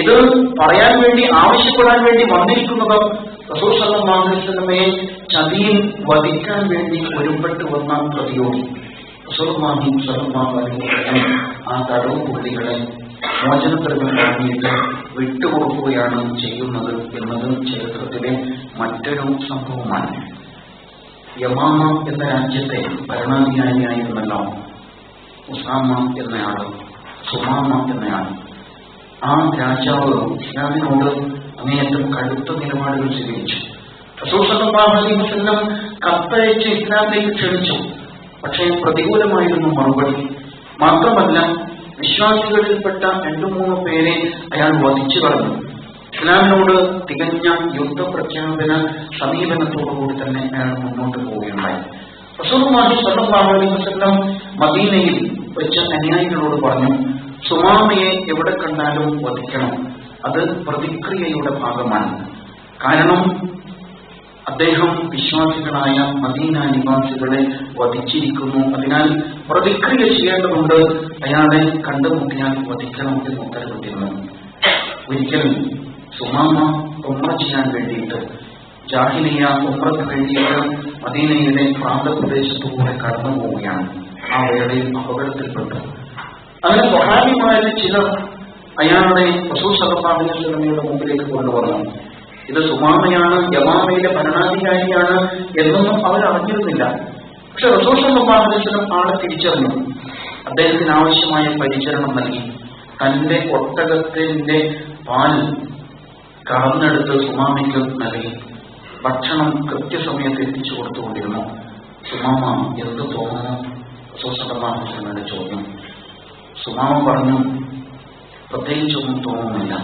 ഇത് പറയാൻ വേണ്ടി, ആവശ്യപ്പെടാൻ വേണ്ടി വന്നിരിക്കുന്നത് റസൂൽ സല്ലല്ലാഹു അലൈഹി വസല്ലമയെ ചതിയിൽ വധിക്കാൻ വേണ്ടി ഒരുപെട്ട് വന്ന പ്രതിയോഗി റസൂലുള്ളാഹി സ്വല്ലല്ലാഹു അലൈഹി വസല്ലം ആ തടവ് പുള്ളികളെ മോചനദ്രവ്യം വാങ്ങിയിട്ട് വിട്ടുകൊടുക്കുകയാണ് ചെയ്യുന്നത് എന്നത് ചരിത്രത്തിലെ മറ്റൊരു സംഭവമാണ്. യമാമ എന്ന രാജ്യത്തെ ഭരണാധികാരിയായിരുന്നല്ലോ ഉസാമ എന്നയാൾ, സുമാമ എന്നയാൾ. ആ രാജാവ് ഇസ്ലാമിനോട് അങ്ങേയറ്റം കടുത്ത നിലപാടുകൾ സ്വീകരിച്ചു. റസൂൽ സല്ലല്ലാഹു അലൈഹി വസല്ലം കത്തയച്ച് ഇസ്ലാമിലേക്ക് ക്ഷണിച്ചു. പക്ഷേ പ്രതികൂലമായിരുന്നു മറുപടി. മാത്രമല്ല, വിശ്വാസികളിൽപ്പെട്ട 2-3 പേരെ അയാൾ വധിച്ചു കളഞ്ഞു. ഇസ്ലാമിനോട് തികഞ്ഞ യുദ്ധപ്രഖ്യാപന സമീപനത്തോടുകൂടി തന്നെ അയാൾ മുന്നോട്ട് പോവുകയുണ്ടായി. റസൂലുള്ളാഹി സ്വല്ലല്ലാഹു അലൈഹി വസല്ലം മദീനയിൽ വെച്ച് അനുയായികളോട് പറഞ്ഞു, സുമാമയെ എവിടെ കണ്ടാലും വധിക്കണം. അത് പ്രതിക്രിയയുടെ ഭാഗമാണ്. കാരണം അദ്ദേഹം വിശ്വാസികളായ മദീന നിവാസികളെ വധിച്ചിരിക്കുന്നു. അതിനാൽ പ്രതിക്രിയ ചെയ്യേണ്ടതുണ്ട്. അയാളെ കണ്ടുമുട്ടിയാൽ വധിക്കണം എന്ന് ഉത്തരവിട്ടിരുന്നു. ഒരിക്കൽ സുമാമ ഉംറ ചെയ്യാൻ വേണ്ടിയിട്ട് ജാഹിലിയ ഉംറയ്ക്ക് വേണ്ടിയിട്ട് മദീനയുടെ പ്രാന്തപ്രദേശത്തുകൂടെ കടന്നു പോവുകയാണ്. ആ വേളയിൽ അപകടത്തിൽപ്പെട്ടു. അങ്ങനെ സ്വഹാബിമാരിൽ ചിലർ അയാളുടെ റസൂൽ സല്ലല്ലാഹു അലൈഹി വസല്ലമയുടെ മുമ്പിലേക്ക് കൊണ്ടുവന്നു. ഇത് സുമാമയാണ്, യമാമയിലെ ഭരണാധികാരിയാണ് എന്നൊന്നും അവർ അറിഞ്ഞിരുന്നില്ല. പക്ഷെ റസൂൽ സല്ലല്ലാഹു അലൈഹി വസല്ലം ആളെ തിരിച്ചറിഞ്ഞു. അദ്ദേഹത്തിന് ആവശ്യമായ പരിചരണം നൽകി. തന്റെ ഒട്ടകത്തിന്റെ പാൽ കറന്നെടുത്ത് സുമാമയ്ക്ക് നൽകി. ഭക്ഷണം കൃത്യസമയത്ത് എത്തിച്ചു കൊടുത്തുകൊണ്ടിരുന്നു. സുമാമ എന്ത് തോന്നുന്നു? റസൂൽ സല്ലല്ലാഹു അലൈഹി വസല്ലമയുടെ ചോദ്യം. സുമാമ പറഞ്ഞു, പ്രത്യേകിച്ചൊന്നും തോന്നുന്നില്ല.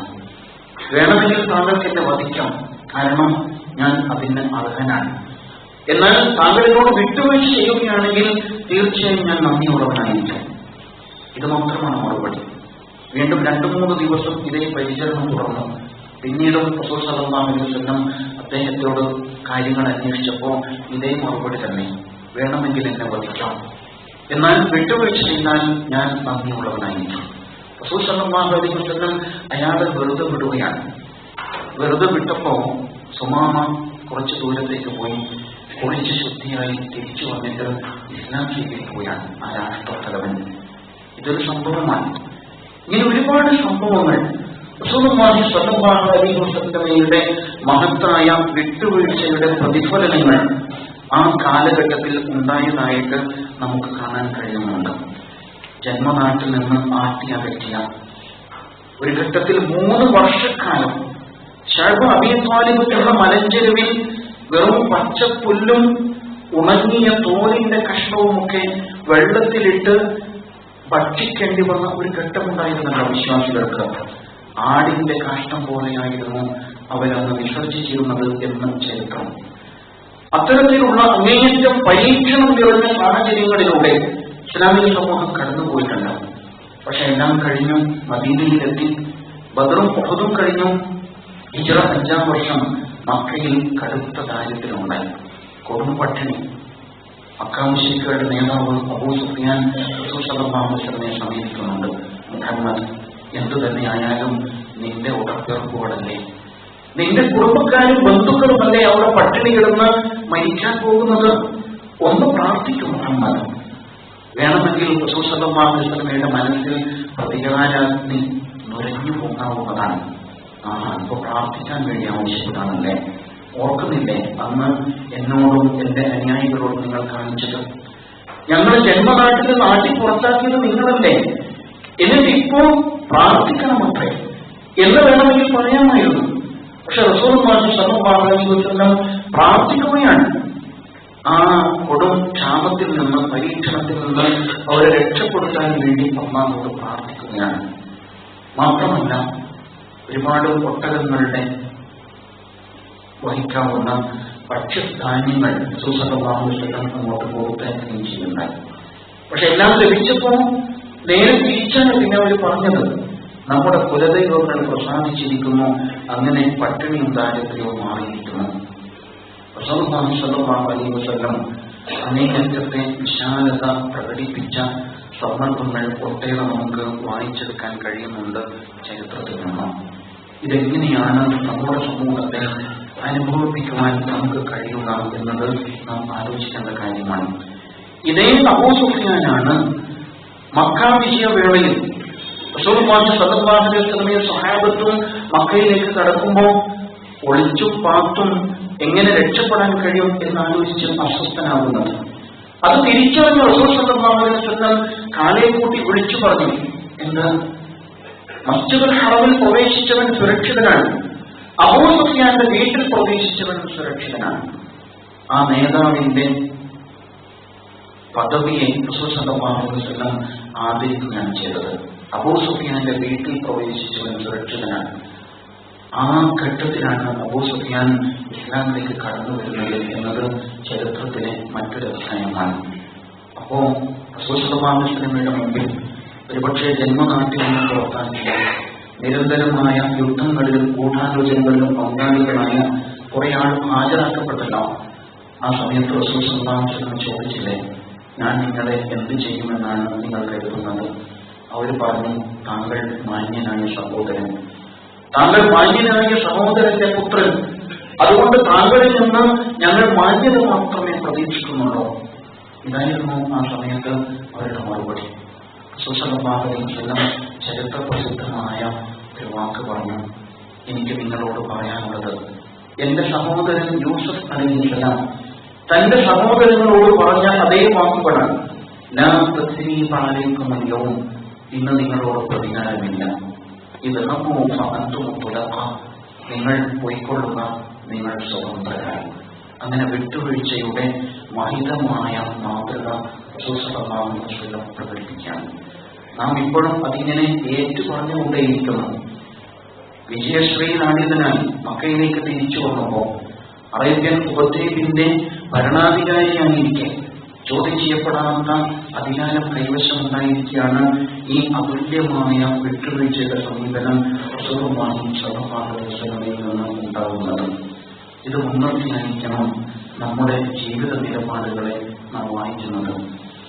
വേണമെങ്കിൽ താങ്കൾക്ക് എന്നെ വധിക്കാം, കാരണം ഞാൻ അതിന് അർഹനാണ്. എന്നാൽ താങ്കളിനോട് വിട്ടുവീഴ്ച ചെയ്യുകയാണെങ്കിൽ തീർച്ചയായും ഞാൻ നന്ദിയുള്ളവനായിരിക്കും. ഇത് മാത്രമാണ് മറുപടി. വീണ്ടും 2-3 ദിവസം ഇതേ പരിചരണം തുടർന്നു. പിന്നീടും റസൂൽ സല്ലല്ലാഹു അലൈഹി വസല്ലം അദ്ദേഹത്തോട് കാര്യങ്ങൾ അന്വേഷിച്ചപ്പോൾ ഇതേ മറുപടി തന്നെ, വേണമെങ്കിൽ എന്നെ വധിക്കാം, എന്നാൽ വിട്ടുവീഴ്ച ചെയ്താൽ ഞാൻ നന്ദിയുള്ളവനായിരിക്കും. റസൂൽ സല്ലല്ലാഹു അലൈഹി വസല്ലം അയാളെ വെറുതെ വിടുകയാണ്. വെറുതെ വിട്ടപ്പോൾ സുമാമ കുറച്ച് ദൂരത്തേക്ക് പോയി കുളിച്ച് ശുദ്ധിയായി തിരിച്ചു വന്നിട്ട് ഇസ്ലാം സ്വീകരിക്കുകയാണ് ആ രാഷ്ട്രത്തലവൻ. ഇതൊരു സംഭവമാണ്. ഇങ്ങനെ ഒരുപാട് സംഭവങ്ങൾ റസൂലുള്ളാഹി സ്വല്ലല്ലാഹു അലൈഹി വസല്ലമയുടെ മഹത്തായ വിട്ടുവീഴ്ചയുടെ പ്രതിഫലനങ്ങൾ ആ കാലഘട്ടത്തിൽ ഉണ്ടായതായിട്ട് നമുക്ക് കാണാൻ കഴിയുന്നുണ്ട്. ജന്മനാട്ടിൽ നിന്ന് ആട്ടി അകറ്റിയ ഒരു ഘട്ടത്തിൽ 3 വർഷക്കാലം ശഅബ് അബീ ത്വാലിബ് എന്ന മലഞ്ചെരുവിൽ വെറും പച്ചപ്പുല്ലും ഉണങ്ങിയ തോലിന്റെ കഷ്ണവുമൊക്കെ വെള്ളത്തിലിട്ട് ഭക്ഷിക്കേണ്ടി വന്ന ഒരു ഘട്ടമുണ്ടായിരുന്നല്ലോ വിശ്വാസികൾക്ക്. ആടിന്റെ കാഷ്ടം പോലെയായിരുന്നു അവരന്ന് വിസർജിച്ചിരുന്നത് എന്ന ചരിത്രം. അത്തരത്തിലുള്ള അങ്ങേയറ്റം പരീക്ഷണം നിറഞ്ഞ സാഹചര്യങ്ങളിലൂടെ ഇസ്ലാമിക സമൂഹം കടന്നുപോയിട്ടുണ്ട്. പക്ഷെ എല്ലാം കഴിഞ്ഞു, മദീനയിലെത്തി. ബദറും ഉഹദും കഴിഞ്ഞു. ഹിജ്റ 5-ാം വർഷം മക്കയിൽ കടുത്ത ദാരിദ്ര്യമുണ്ടായി, കൊടും പട്ടിണി. മക്ക മുശ്രിക്കുകളുടെ നേതാവ് അബൂ സുഫിയാൻ റസൂൽ സല്ലല്ലാഹു അലൈഹി വസല്ലമയെ സമീപിക്കുന്നുണ്ട്. മുഹമ്മദ്, എന്തു തന്നെയായാലും നിന്റെ ഉടപ്പിറപ്പുകളല്ലേ, നിന്റെ കുടുംബക്കാരും ബന്ധുക്കളുമല്ലേ അവിടെ പട്ടിണി കിടന്ന് മരിക്കാൻ പോകുന്നത്? ഒന്ന് പ്രാർത്ഥിക്കും മുഹമ്മദ്. വേണമെങ്കിൽ റസൂൽ സല്ലല്ലാഹു അലൈഹി വസല്ലമയുടെ മനസ്സിൽ പ്രതികാരാഗ്നി നുരഞ്ഞു പോകാവുന്നതാണ്. ഇപ്പൊ പ്രാർത്ഥിക്കാൻ വേണ്ടി ആവശ്യപ്പെടാനല്ലേ? ഓർക്കുന്നില്ലേ അന്ന് എന്നോടും എന്റെ അനുയായികളോടും നിങ്ങൾ കാണിച്ചത്? ഞങ്ങൾ ജന്മനാട്ടിൽ നാട്ടിൽ പുറത്താക്കിയത് നിങ്ങളല്ലേ? എന്നിട്ട് ഇപ്പോ പ്രാർത്ഥിക്കണമത്രേ എന്ന് വേണമെങ്കിൽ പറയാമായിരുന്നു. പക്ഷെ റസൂലുള്ളാഹി സ്വല്ലല്ലാഹു അലൈഹി വസല്ലം പ്രാർത്ഥിക്കുകയാണ്. ആ കൊടും ക്ഷാമത്തിൽ നിന്ന്, പരീക്ഷണത്തിൽ നിന്ന് അവരെ രക്ഷപ്പെടുത്താൻ വേണ്ടി അല്ലാഹുവോട് പ്രാർത്ഥിക്കുകയാണ്. മാത്രമല്ല, ഒരുപാട് ഒട്ടകങ്ങളുടെ വഹിക്കാവുന്ന ഭക്ഷ്യധാന്യങ്ങൾ റസൂൽ സല്ലല്ലാഹു അലൈഹി വസല്ലം അങ്ങോട്ട് കൊടുത്തേക്കുകയും ചെയ്യുന്നുണ്ടായി. പക്ഷെ എല്ലാം ലഭിച്ചപ്പോൾ നേരെ തിരിച്ചാണ് പിന്നെ അവർ പറഞ്ഞത്, നമ്മുടെ കുലദൈവങ്ങൾ പ്രസാദിച്ചിരിക്കുന്നു, അങ്ങനെ പട്ടിണിയും ദാരിദ്ര്യവും മാറിയിരിക്കുന്നു. റസൂലുള്ളാഹി സ്വല്ലല്ലാഹു അലൈഹി വസല്ലം അങ്ങേയറ്റത്തെ വിശാലത പ്രകടിപ്പിച്ച സന്ദർഭങ്ങൾ ഒട്ടേറെ നമുക്ക് വായിച്ചെടുക്കാൻ കഴിയുന്നുണ്ട് ചരിത്രത്തിൽ നിന്നും. ഇതെങ്ങനെയാണ് നമ്മുടെ സമൂഹത്തെ അനുഭവിപ്പിക്കുവാൻ നമുക്ക് കഴിയുക എന്നത് നാം ആലോചിക്കേണ്ട കാര്യമാണ്. ഇതേ അബൂ സുഫിയാനാണ് മക്ക വിജയവേളയിൽ റസൂലുള്ളാഹി സ്വല്ലല്ലാഹു അലൈഹി വസല്ലമയും സ്വഹാബത്തും മക്കയിലേക്ക് കടക്കുമ്പോൾ ഒളിച്ചും പാത്തും എങ്ങനെ രക്ഷപ്പെടാൻ കഴിയും എന്നാലോചിച്ച് അസ്വസ്ഥനാകുന്നത്. അത് തിരിച്ചറിഞ്ഞ റസൂൽ സ്വല്ലല്ലാഹു അലൈഹി വസല്ലം കാലയെ കൂട്ടി വിളിച്ചു പറഞ്ഞു, എന്താ? മസ്ജിദുൽ ഹറമിൽ പ്രവേശിച്ചവൻ സുരക്ഷിതനാണ്, അബൂ സുഫിയാന്റെ വീട്ടിൽ പ്രവേശിച്ചവൻ സുരക്ഷിതനാണ്. ആ നേതാവിന്റെ പദവിയെ റസൂൽ സ്വല്ലല്ലാഹു അലൈഹി വസല്ലം ആദരിക്കുകയാണ് ചെയ്തത്. അബൂ സുഫിയാന്റെ വീട്ടിൽ പ്രവേശിച്ചവൻ സുരക്ഷിതനാണ്. ആ ഘട്ടത്തിലാണ് അബൂ സുഫിയാൻ ഇസ്ലാമിലേക്ക് കടന്നു വരുന്നത് എന്നത് ചരിത്രത്തിലെ മറ്റൊരു അധ്യായമാണ്. അപ്പോ റസൂൽ സ്വല്ലല്ലാഹു അലൈഹി വസല്ലമയുടെ മുമ്പിൽ ഒരുപക്ഷെ ജന്മനാട്ടിൽ നിന്ന് പുറത്താക്കിയ നിരന്തരമായ യുദ്ധങ്ങളിലും ഗൂഢാലോചനകളിലും പങ്കാളികളായ കുറെ ആൾ ഹാജരാക്കപ്പെട്ടല്ലോ. ആ സമയത്ത് റസൂൽ സ്വല്ലല്ലാഹു അലൈഹി വസല്ലം ചോദിച്ചില്ലേ, ഞാൻ നിങ്ങളെ എന്ത് ചെയ്യുമെന്നാണ് നിങ്ങൾ കരുതുന്നത്? അവർ പറഞ്ഞു, താങ്കൾ മാന്യനായ സഹോദരൻ, താങ്കൾ മാന്യനായ സഹോദരന്റെ പുത്രൻ, അതുകൊണ്ട് താങ്കളിൽ നിന്ന് ഞങ്ങൾ മാന്യത മാത്രമേ പ്രതീക്ഷിക്കുന്നുള്ളൂ. ഇതായിരുന്നു ആ സമയത്ത് അവരുടെ മറുപടി. റസൂൽ സ്വല്ലല്ലാഹു അലൈഹി വസല്ലം ചരിത്ര പ്രസിദ്ധമായ ഒരു വാക്ക് പറഞ്ഞു, എനിക്ക് നിങ്ങളോട് പറയാനുള്ളത് എന്റെ സഹോദരൻ യൂസുഫ് അലൈഹിസ്സലാം തന്റെ സഹോദരങ്ങളോട് പറഞ്ഞ അതേ വാക്കുകളാണ്. ലാ തസ്രീബ അലൈക്കും അൽ-യൗം, ഇന്ന് നിങ്ങളോട് പ്രതികാരമില്ല. ഇദ്ഹബൂ ഫഅൻതും തുലഖ, നിങ്ങൾ പോയിക്കൊള്ളുക, നിങ്ങൾ സ്വതന്ത്രരായി. അങ്ങനെ വിട്ടുവീഴ്ചയുടെ മഹിതമായ മാതൃക റസൂൽ സ്വല്ലല്ലാഹു അലൈഹി വസല്ലം പ്രകടിപ്പിക്കുകയാണ്. നാം ഇപ്പോഴും അതിങ്ങനെ ഏറ്റുപറഞ്ഞുകൊണ്ടേയിരിക്കുന്നു. വിജയശ്രീലാളിതനായി മക്കയിലേക്ക് തിരിച്ചു വന്നപ്പോൾ അറേബ്യൻ ഉപദ്വീപിന്റെ ഭരണാധികാരിയായിരിക്കെ ചോദ്യം ചെയ്യപ്പെടാത്ത അധികാരം കൈവശമുണ്ടായിരിക്കുകയാണ് ഈ അതുല്യമായ വിട്ടുവീഴ്ചയുടെ സമീപനം റസൂലുള്ളാഹി സ്വല്ലല്ലാഹു അലൈഹി വസല്ലമയിൽ നിന്ന് ഉണ്ടാകുന്നത്. ഇത് മുൻനിർത്തിയായിരിക്കണം നമ്മുടെ ജീവിത നിലപാടുകളെ നാം വായിക്കുന്നത്.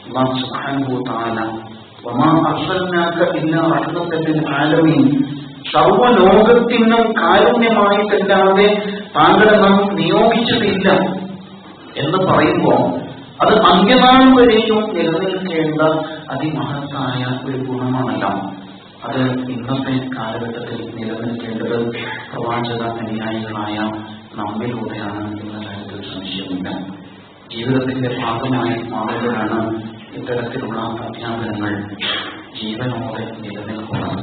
അല്ലാഹു സുബ്ഹാനഹു വ തആല വമാ അർസൽനാക ഇല്ലാ റഹ്മത്തൻ ലിൽ ആലമീൻ, സർവ്വലോകത്തിനും കാരുണ്യമായിട്ടല്ലാതെ താങ്കളെ നാം നിയോഗിച്ചിട്ടില്ല എന്ന് പറയുമ്പോൾ അത് അന്ത്യനാൾ വരെയും നിലനിൽക്കേണ്ട അതിമഹത്തായ ഒരു ഗുണമാണല്ലോ. അത് ഇന്നത്തെ കാലഘട്ടത്തിൽ നിലനിൽക്കേണ്ടത് പ്രവാചക അനുയായികളായ നമ്മിലൂടെയാണ് എന്ന കാര്യത്തിൽ സംശയമില്ല. ജീവിതത്തിന്റെ ഭാഗമായി മാറുകയാണ് ഇത്തരത്തിലുള്ള അധ്യാപനങ്ങൾ ജീവനോടെ നിലനിൽക്കുന്നത്.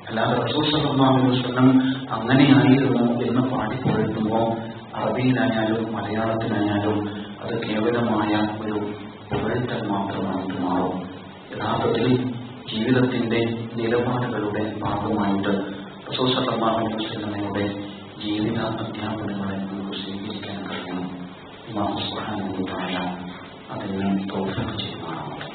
അല്ലാതെ റസൂൽ സ്വല്ലല്ലാഹു അലൈഹി വസല്ലം അങ്ങനെയായിരുന്നു എന്ന് പാടിപ്പോയിട്ടുമ്പോൾ അറബിയിലായാലും മലയാളത്തിലായാലും അത് കേവലമായ ഒരു പുകഴ്ത്തൽ മാത്രമായിട്ട് മാറും. യഥാർത്ഥത്തിൽ ജീവിതത്തിന്റെ നിലപാടുകളുടെ ഭാഗമായിട്ട് റസൂൽ സ്വല്ലല്ലാഹു അലൈഹി വസല്ലമയുടെ ജീവിത അധ്യാപനങ്ങളെ നമുക്ക് സ്വീകരിക്കാൻ കഴിയണം. അല്ലാഹു സുബ്ഹാനഹു വ തആല അതിനെ തൗഫീഖ് ചെയ്യുമാറാവട്ടെ.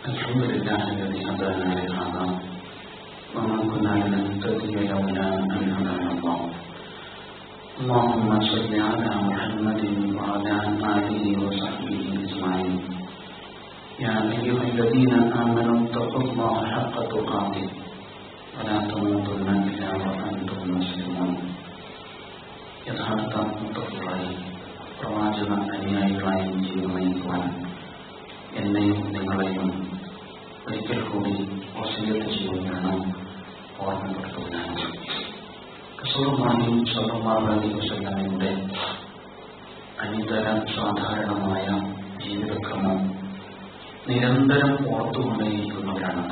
الحمد لله الذي هدانا لهذا وما كنا لنهتدي لولا أن هدانا الله. اللهم صل على محمد وعلى آله وصحبه أجمعين. يا أيها الذين آمنوا اتقوا الله حق تقاته ولا تموتن إلا وأنتم مسلمون. യഥാർത്ഥ മുത്തഖികളായി പ്രവാചക അനുയായികളായി ജീവിതമയക്കുവാൻ എന്നെയും നിങ്ങളെയും ഒരിക്കൽ കൂടി വസിയത്ത് ചെയ്യുകയാണ്, ഓർമ്മപ്പെടുത്തുകയാണ്. റസൂലുള്ളാഹി സ്വല്ലല്ലാഹു അലൈഹി വസല്ലമയുടെ അനിതര സാധാരണമായ ജീവിതക്രമം നിരന്തരം ഓർത്തുകൊണ്ടേയിരിക്കുന്നവരാണ്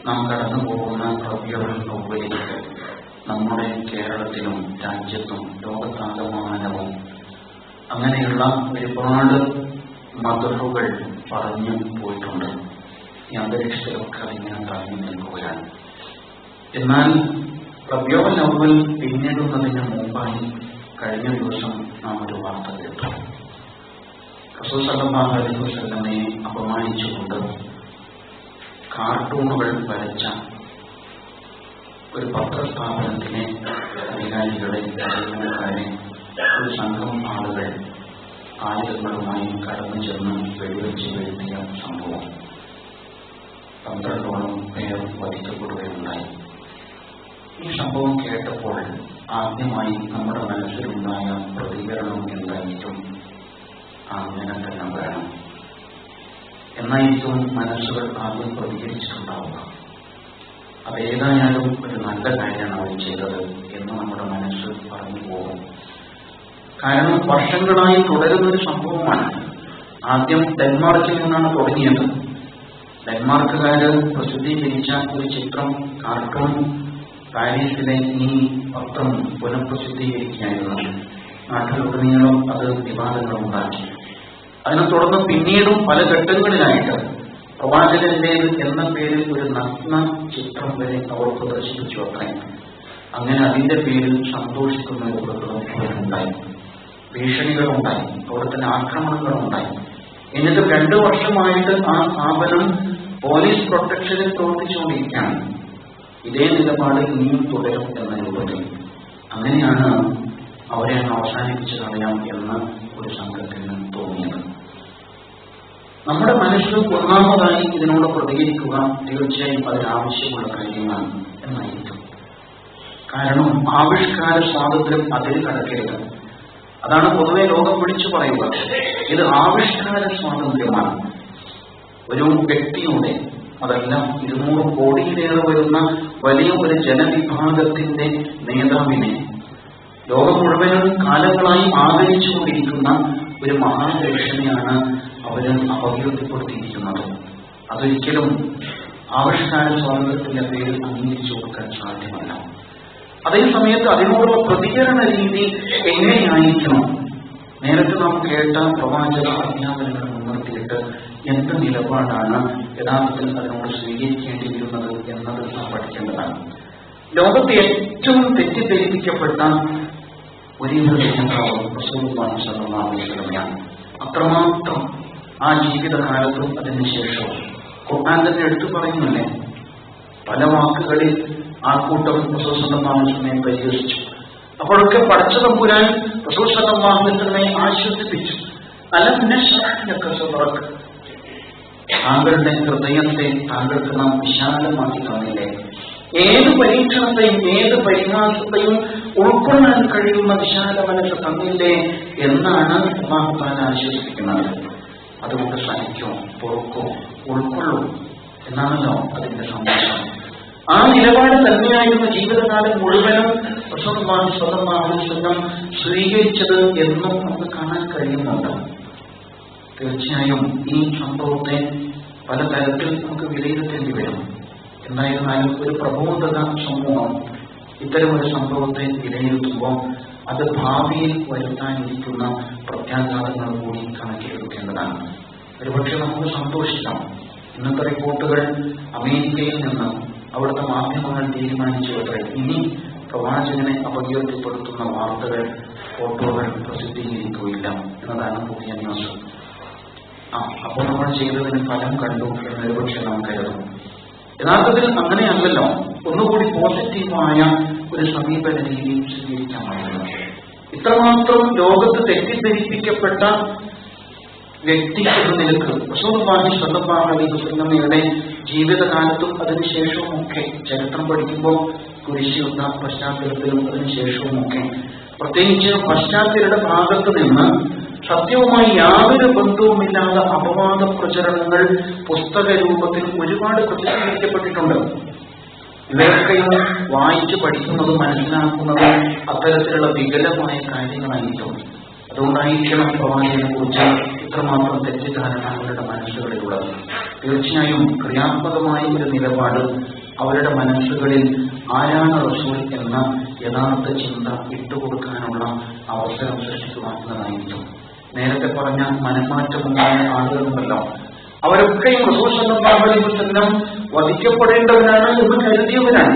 നാം കടന്നു പോകുന്ന റബീഉൽ അവ്വലിൽ നമ്മുടെ കേരളത്തിലും രാജ്യത്തും ലോകത്താകമാനവും അങ്ങനെയുള്ള ഒരുപാട് മദ്ഹുകൾ പറഞ്ഞു പോയിട്ടുണ്ട്. ഈ അന്തരീക്ഷത്തിലൊക്കെ അതിങ്ങനെ തങ്ങി നിൽക്കുകയാണ്. എന്നാൽ റബീഉൽ അവ്വൽ പിന്നിടുന്നതിന് മുമ്പായി കഴിഞ്ഞ ദിവസം നാം ഒരു വാർത്ത കേട്ടു. റസൂൽ സ്വല്ലല്ലാഹു അലൈഹി വസല്ലമയെ അപമാനിച്ചുകൊണ്ട് കാർട്ടൂണുകൾ വരച്ച ഒരു പത്രസ്ഥാപനത്തിലെ അധികാരികളെ ജീവനക്കാരെ ഒരു സംഘം ആളുകൾ ആയുധങ്ങളുമായി കടന്നു ചെന്ന് വെടിവെച്ച് വീഴ്ത്തിയ സംഭവം. 12ഓളം പേർ വധിക്കപ്പെടുകയുണ്ടായി. ഈ സംഭവം കേട്ടപ്പോൾ ആദ്യമായി നമ്മുടെ മനസ്സിലുണ്ടായ പ്രതികരണം എന്തായിരിക്കും? അങ്ങനെ തന്നെ വേണം എന്നായിരിക്കും മനസ്സുകൾ ആദ്യം പ്രതികരിച്ചിട്ടുണ്ടാവുക. അതേതായാലും ഒരു നല്ല കാര്യമാണ് അവർ ചെയ്തത് എന്ന് നമ്മുടെ മനസ്സ് പറഞ്ഞു പോകും. കാരണം വർഷങ്ങളായി തുടരുന്നൊരു സംഭവമാണ്. ആദ്യം ഡെൻമാർക്കിൽ നിന്നാണ് തുടങ്ങിയത്. ഡെൻമാർക്കുകാര് പ്രസിദ്ധീകരിച്ച ഒരു ചിത്രം, കാർട്ടൂൺ പാരീസിലെ ഈ പത്രം പുനഃപ്രസിദ്ധീകരിക്കുകയായിരുന്നു. നാട്ടിലുടനീളം അത് വിവാദങ്ങളുണ്ടാക്കി. അതിനെ തുടർന്ന് പിന്നീടും പല ഘട്ടങ്ങളിലായിട്ട് പ്രവാചകന്റേത് എന്ന പേരിൽ ഒരു നഗ്ന ചിത്രം വരെ അവർ പ്രദർശിപ്പിച്ചു അത്രേ. അങ്ങനെ അതിന്റെ പേരിൽ സന്തോഷിക്കുന്ന ഒരു പ്രകടനങ്ങളുണ്ടായി, ഭീഷണികളുണ്ടായി, അവിടെ തന്നെ ആക്രമണങ്ങളുണ്ടായി. എന്നിട്ട് 2 വർഷമായിട്ട് ആ സ്ഥാപനം പോലീസ് പ്രൊട്ടക്ഷനിൽ പ്രവർത്തിച്ചുകൊണ്ടിരിക്കുകയാണ്. ഇതേ നിലപാട് ഇനിയും തുടരും എന്ന രൂപത്തിൽ. അങ്ങനെയാണ് അവരെ അവസാനിപ്പിച്ചു കളയാം എന്ന് ഒരു സംഘത്തിന് തോന്നിയത്. നമ്മുടെ മനസ്സ് ഒന്നാമതായി ഇതിനോട് പ്രതികരിക്കുക തീർച്ചയായും അതിനാവശ്യമുള്ള കാര്യമാണ് എന്നായിരിക്കും. കാരണം ആവിഷ്കാര സ്വാതന്ത്ര്യം അതിൽ കടക്കരുത്. അതാണ് പൊതുവെ ലോകം വിളിച്ചു പറയുക. ഇത് ആവിഷ്കാര സ്വാതന്ത്ര്യമാണ്. ഒരു വ്യക്തിയുടെ, അതല്ല 200 കോടിയിലേറെ വരുന്ന വലിയ ഒരു ജനവിഭാഗത്തിന്റെ നേതാവിനെ ലോകം മുഴുവനും കാലങ്ങളായി ആദരിച്ചുകൊണ്ടിരിക്കുന്ന ഒരു മഹാരക്ഷനെയാണ് അവര് അപകീർത്തിപ്പെടുത്തിയിരിക്കുന്നത്. അതൊരിക്കലും ആവിഷ്കാര സ്വാതന്ത്ര്യത്തിന്റെ പേരിൽ അംഗീകരിച്ചു കൊടുക്കാൻ സാധ്യമല്ല. അതേ സമയത്ത് അതിനോടുള്ള പ്രതികരണ രീതി എങ്ങനെയായിരിക്കണം? നേരത്തെ നാം കേട്ട പ്രവാചക അധ്യാപനങ്ങൾ മുൻനിർത്തിയിട്ട് എന്ത് നിലപാടാണ് യഥാർത്ഥത്തിൽ അതിനോട് സ്വീകരിക്കേണ്ടിയിരുന്നത് എന്നത് നാം പഠിക്കേണ്ടതാണ്. ലോകത്തെ ഏറ്റവും തെറ്റിദ്ധരിപ്പിക്കപ്പെട്ട ഒരേ നേതാവ് റസൂലുള്ളാഹി സ്വല്ലല്ലാഹു അലൈഹി വസല്ലമയാണ്. അത്രമാത്രം ആ ജീവിതകാലത്തും അതിനുശേഷവും ഖുർആൻ തന്നെ എടുത്തു പറയുന്നില്ലേ, പല വാക്കുകളിൽ ആ കൂട്ടം റസൂൽ സ്വല്ലല്ലാഹു അലൈഹി വസല്ലമയെ പരിഹസിച്ചു. അപ്പോഴൊക്കെ പടച്ച തമ്പുരാൻ റസൂൽ സ്വല്ലല്ലാഹു അലൈഹി വസല്ലമയെ ആശ്വസിപ്പിച്ചു. അലം നശ്റഹ് ലക സദ്റക, താങ്കളുടെ ഹൃദയത്തെ താങ്കൾക്ക് നാം വിശാലമാക്കി തന്നില്ലേ? ഏത് പരീക്ഷണത്തെയും ഏത് പരിഹാസത്തെയും ഉൾക്കൊള്ളാൻ കഴിയുന്ന വിശാല മനസ്സ് തന്നില്ലേ എന്നാണ് അല്ലാഹു തആല ആശ്വസിപ്പിക്കുന്നത്. അതുകൊണ്ട് സഹിക്കോ, പൊറുക്കോ, ഉൾക്കൊള്ളൂ എന്നാണല്ലോ അതിന്റെ സന്ദേശം. ആ നിലപാട് തന്നെയായിരുന്നു ജീവിതകാലം മുഴുവനും റസൂലുള്ളാഹി സ്വല്ലല്ലാഹു അലൈഹി വസല്ലം സ്വീകരിച്ചത് എന്നും നമുക്ക് കാണാൻ കഴിയുന്നുണ്ട്. തീർച്ചയായും ഈ സംഭവത്തെ പല തരത്തിൽ നമുക്ക് വിലയിരുത്തേണ്ടി വരും. എന്തായിരുന്നാലും ഒരു പ്രബോധക സമൂഹം ഇത്തരമൊരു സംഭവത്തെ വിലയിരുത്തുമ്പോൾ അത് ഭാവിയിൽ വരുത്താനിരിക്കുന്ന പ്രത്യാഘാതങ്ങൾ കൂടി കണക്കിലെടുക്കേണ്ടതാണ്. ഒരുപക്ഷെ നമുക്ക് സന്തോഷിക്കാം. ഇന്നത്തെ റിപ്പോർട്ടുകൾ അമേരിക്കയിൽ നിന്ന് അവിടുത്തെ മാധ്യമങ്ങൾ തീരുമാനിച്ചവരെ ഇനി പ്രവാചകനെ അപകീർത്തിപ്പെടുത്തുന്ന വാർത്തകൾ, ഫോട്ടോകൾ പ്രസിദ്ധീകരിക്കുകയില്ല എന്നതാണ് പുതിയ ന്യൂസ്. അപ്പോൾ നമ്മൾ ചെയ്തതിന് ഫലം കണ്ടു എന്നൊരുപക്ഷെ നാം കരുതും. യഥാർത്ഥത്തിൽ അങ്ങനെയല്ലല്ലോ. ഒന്നുകൂടി പോസിറ്റീവായ ഒരു സമീപന രീതി സ്വീകരിക്കാമായിരുന്നു. ഇത്രമാത്രം ലോകത്ത് തെറ്റിദ്ധരിപ്പിക്കപ്പെട്ട വ്യക്തി എന്ന നിലക്ക് റസൂലുള്ളാഹി സ്വല്ലല്ലാഹു അലൈഹി വസല്ലമയുടെ ജീവിതകാലത്തും അതിനുശേഷവുമൊക്കെ ചരിത്രം പഠിക്കുമ്പോൾ കുരിശുയുദ്ധ പശ്ചാത്തലത്തിലും അതിനുശേഷവുമൊക്കെ പ്രത്യേകിച്ച് പശ്ചാത്തലയുടെ ഭാഗത്ത് നിന്ന് സത്യവുമായി യാതൊരു ബന്ധവുമില്ലാതെ അപവാദ പ്രചരണങ്ങൾ പുസ്തക രൂപത്തിൽ ഒരുപാട് പ്രസിദ്ധീകരിക്കപ്പെട്ടിട്ടുണ്ട്. ഇവരൊക്കെയും വായിച്ചു പഠിക്കുന്നതും മനസ്സിലാക്കുന്നതും അത്തരത്തിലുള്ള വികലമായ കാര്യങ്ങളായിരിക്കും. അതുകൊണ്ടായിരിക്കണം പ്രവാചകനെ കുറിച്ച് ഇത്രമാത്രം തെറ്റിദ്ധാരണ അവരുടെ മനസ്സുകളിലുള്ളത്. തീർച്ചയായും ക്രിയാത്മകമായ ഒരു നിലപാട് അവരുടെ മനസ്സുകളിൽ ആരാണ് റസൂൽ എന്ന യഥാർത്ഥ ചിന്ത ഇട്ടുകൊടുക്കാനുള്ള അവസരം സൃഷ്ടിക്കുവാക്കുന്നതായിരിക്കും. നേരത്തെ പറഞ്ഞ മനംമാറ്റമുണ്ടായ ആളുകളുണ്ടല്ലോ, അവരൊക്കെയും റസൂൽ സ്വല്ലല്ലാഹു അലൈഹി വസല്ലം വധിക്കപ്പെടേണ്ടവരാണ് എന്ന് കരുതിയവരാണ്.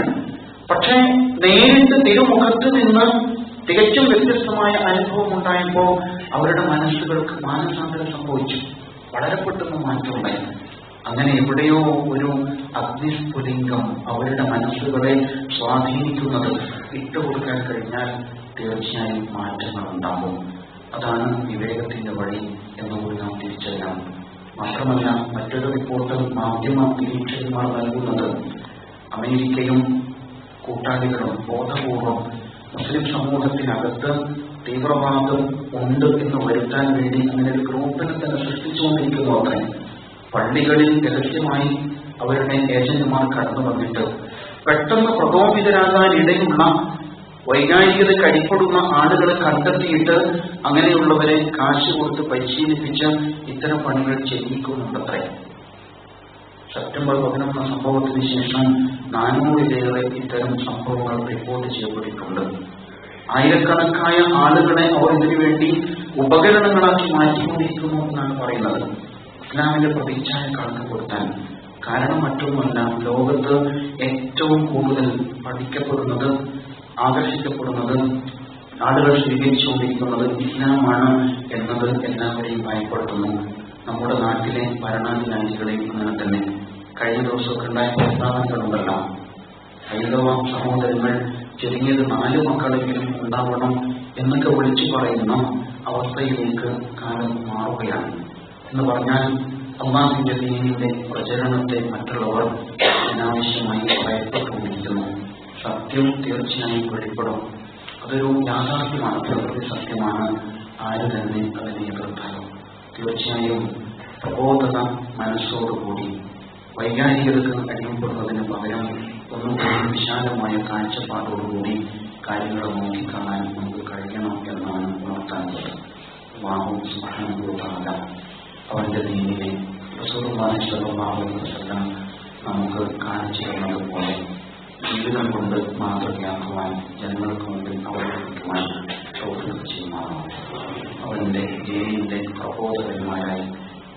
പക്ഷേ നേരിട്ട് തിരുമുഖത്ത് നിന്ന് തികച്ചും വ്യത്യസ്തമായ അനുഭവം ഉണ്ടായപ്പോൾ അവരുടെ മനസ്സുകൾക്ക് മാനസാന്തരം സംഭവിച്ചു. വളരെ പെട്ടെന്ന് മാറ്റമുണ്ടായി. അങ്ങനെ എവിടെയോ ഒരു അഗ്നിസ്ഫുലിംഗം അവരുടെ മനസ്സുകളെ സ്വാധീനിക്കുന്നത് ഇട്ടുകൊടുക്കാൻ കഴിഞ്ഞാൽ തീർച്ചയായും മാറ്റങ്ങൾ ഉണ്ടാകും. അതാണ് വിവേകത്തിന്റെ വഴി എന്നുകൂടി നാം തിരിച്ചറിയണം. മാത്രമല്ല, മറ്റൊരു റിപ്പോർട്ട് മാധ്യമ നിരീക്ഷകന്മാർ നൽകുന്നത് അമേരിക്കയും കൂട്ടാളികളും ബോധപൂർവം മുസ്ലിം സമൂഹത്തിനകത്ത് തീവ്രവാദം ഉണ്ട് എന്ന് വരുത്താൻ വേണ്ടി അങ്ങനെ ഒരു ഗ്രൂപ്പിനെ തന്നെ സൃഷ്ടിച്ചുകൊണ്ടിരിക്കുന്നു. അത്രേ പള്ളികളിൽ രഹസ്യമായി അവരുടെ ഏജന്റുമാർ കടന്നു വന്നിട്ട് പെട്ടെന്ന് പ്രകോപിതരാകാൻ ഇടയുള്ള വൈകാരികതയ്ക്ക് അടിപ്പെടുന്ന ആളുകളെ കണ്ടെത്തിയിട്ട് അങ്ങനെയുള്ളവരെ കാശ് കൊടുത്ത് പരിശീലിപ്പിച്ച് ഇത്തരം പണികൾ ചെയ്യിക്കുന്നുണ്ടത്രേ. സെപ്റ്റംബർ 11 സംഭവത്തിന് ശേഷം 400-ലേറെ ഇത്തരം സംഭവങ്ങൾ റിപ്പോർട്ട് ചെയ്യപ്പെട്ടിട്ടുണ്ട്. ആയിരക്കണക്കായ ആളുകളെ അവർ ഇതിനു വേണ്ടി ഉപകരണങ്ങളാക്കി മാറ്റിക്കൊണ്ടിരിക്കുന്നു എന്നാണ് പറയുന്നത്. ഇസ്ലാമിന്റെ പ്രതിച്ഛായ കണക്ക് കൊടുത്താൽ കാരണം മറ്റൊന്നുമല്ല, ലോകത്ത് ഏറ്റവും കൂടുതൽ പഠിക്കപ്പെടുന്നത്, ആകർഷിക്കപ്പെടുന്നത്, ആളുകൾ സ്വീകരിച്ചുകൊണ്ടിരിക്കുന്നത് ഇസ്ലാമാണ് എന്നത് എല്ലാവരെയും ഭയപ്പെടുത്തുന്നു. നമ്മുടെ നാട്ടിലെ ഭരണാധികാരികളെയും അങ്ങനെ തന്നെ. കഴിഞ്ഞ ദിവസമൊക്കെ ഉണ്ടായ പ്രസ്താവനകളുണ്ടല്ലോ, ഹൈന്ദവ സഹോദരങ്ങൾ ചുരുങ്ങിയത് 4 മക്കളെങ്കിലും ഉണ്ടാവണം എന്നൊക്കെ വിളിച്ചു പറയുന്ന അവസ്ഥയിലേക്ക് കാലം മാറുകയാണ്. എന്ന് പറഞ്ഞാൽ അല്ലാഹുവിന്റെ ദീനിന്റെ പ്രചരണത്തെ മറ്റുള്ളവർ അനാവശ്യമായി ഭയപ്പെട്ടുകൊണ്ടിരിക്കുന്നു. സത്യം തീർച്ചയായും വെളിപ്പെടും. അതൊരു യാഥാർത്ഥ്യമാണ്, പ്രകൃതി സത്യമാണ്. ആര് തന്നെ അതിനെ എതിർത്താലും തീർച്ചയായും പ്രബോധന മനസ്സോടുകൂടി വൈകാരികതക്ക് അടിമപ്പെടുന്നതിന് പകരം ഒന്നുകൂടി വിശാലമായ കാഴ്ചപ്പാടോടുകൂടി കാര്യങ്ങളെ നോക്കിക്കാണാൻ നമുക്ക് കഴിയണം എന്നാണ് ഉണർത്താനുള്ളത്. അല്ലാഹു സുബ്ഹാനഹു വ തആല അവന്റെ ദീനിനെ റസൂലുള്ളാഹി സ്വല്ലല്ലാഹു അലൈഹി വസല്ലം നമുക്ക് കാണിച്ചു തന്നതുപോലെ ജീവിതം കൊണ്ട് മാതൃകയാക്കുവാൻ, ജനങ്ങൾക്ക് മുമ്പിൽ അവതരിപ്പിക്കുവാൻ തൗഫീഖ് ചെയ്യുമാറാണ്. അവന്റെ ദീനിന്റെ പ്രബോധകന്മാരായി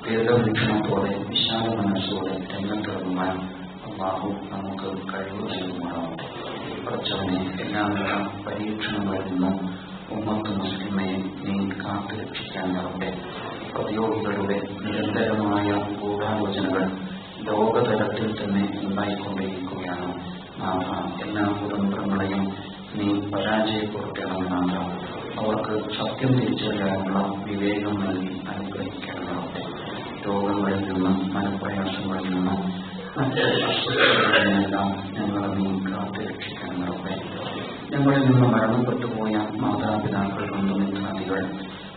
ദീർഘവീക്ഷണത്തോടെ വിശാല മനസ്സോടെ രംഗത്തിറങ്ങുവാൻ അല്ലാഹു നമുക്ക് കഴിവ് നൽകുമാറാണ്. പടച്ചവനെ എല്ലാവിധ പരീക്ഷണങ്ങളിൽ നിന്നും ഉമ്മത്ത് മുസ്ലിമയെ നീ കാത്തു രക്ഷിക്കാൻ നടത്തെ. പ്രതിയോഗികളുടെ നിരന്തരമായ ഗൂഢാലോചനകൾ ലോകതലത്തിൽ തന്നെ ഉണ്ടായിക്കൊണ്ടിരിക്കുകയാണ്. നാഥ, എല്ലാ കുതന്ത്രങ്ങളെയും നീ പരാജയപ്പെടുത്തണമെന്നാണ്. അവർക്ക് സത്യം തിരിച്ചറിയാനുള്ള വിവേകം നൽകി അനുഗ്രഹിക്കണമെന്നാണ്. രോഗങ്ങളിൽ നിന്നും മനപ്രയാസങ്ങളിൽ നിന്നും മറ്റ് അസുഖങ്ങളിലെല്ലാം ഞങ്ങളെ നീ കാത്തു രക്ഷിക്കണമെന്നേ. ഞങ്ങളിൽ നിന്ന് മരണപ്പെട്ടുപോയ മാതാപിതാക്കൾ, ബന്ധുമിത്രാദികൾ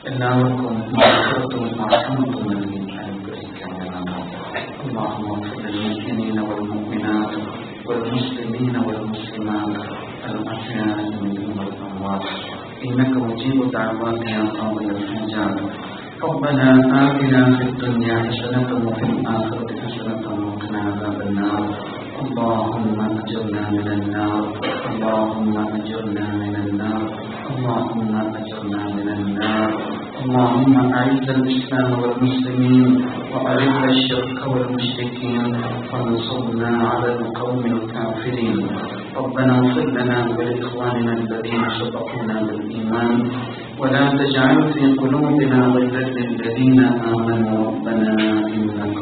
എല്ലാവർക്കും മഹത്വത്തും മാറ്റമത്തും നൽകി അനുഗ്രഹിക്കണമെന്നാണ്. اللهم اغفر للمؤمنين والمؤمنات والمسلمين والمسلمات الأحياء منهم والأموات إنك مجيب الدعوات يا قاضي الحاجات. ربنا آتنا في الدنيا حسنة وفي الآخرة حسنة وقنا عذاب النار. اللهم أجرنا من النار، اللهم أجرنا من النار، اللهم أجرنا من النار. اللهم أعز الإسلام والمسلمين وأذل الشرك والمشركين وانصرنا على القوم الكافرين. ربنا اغفر لنا ولإخواننا الذين سبقونا بالإيمان ولا تجعل في قلوبنا غلا للذين آمنوا ربنا إنك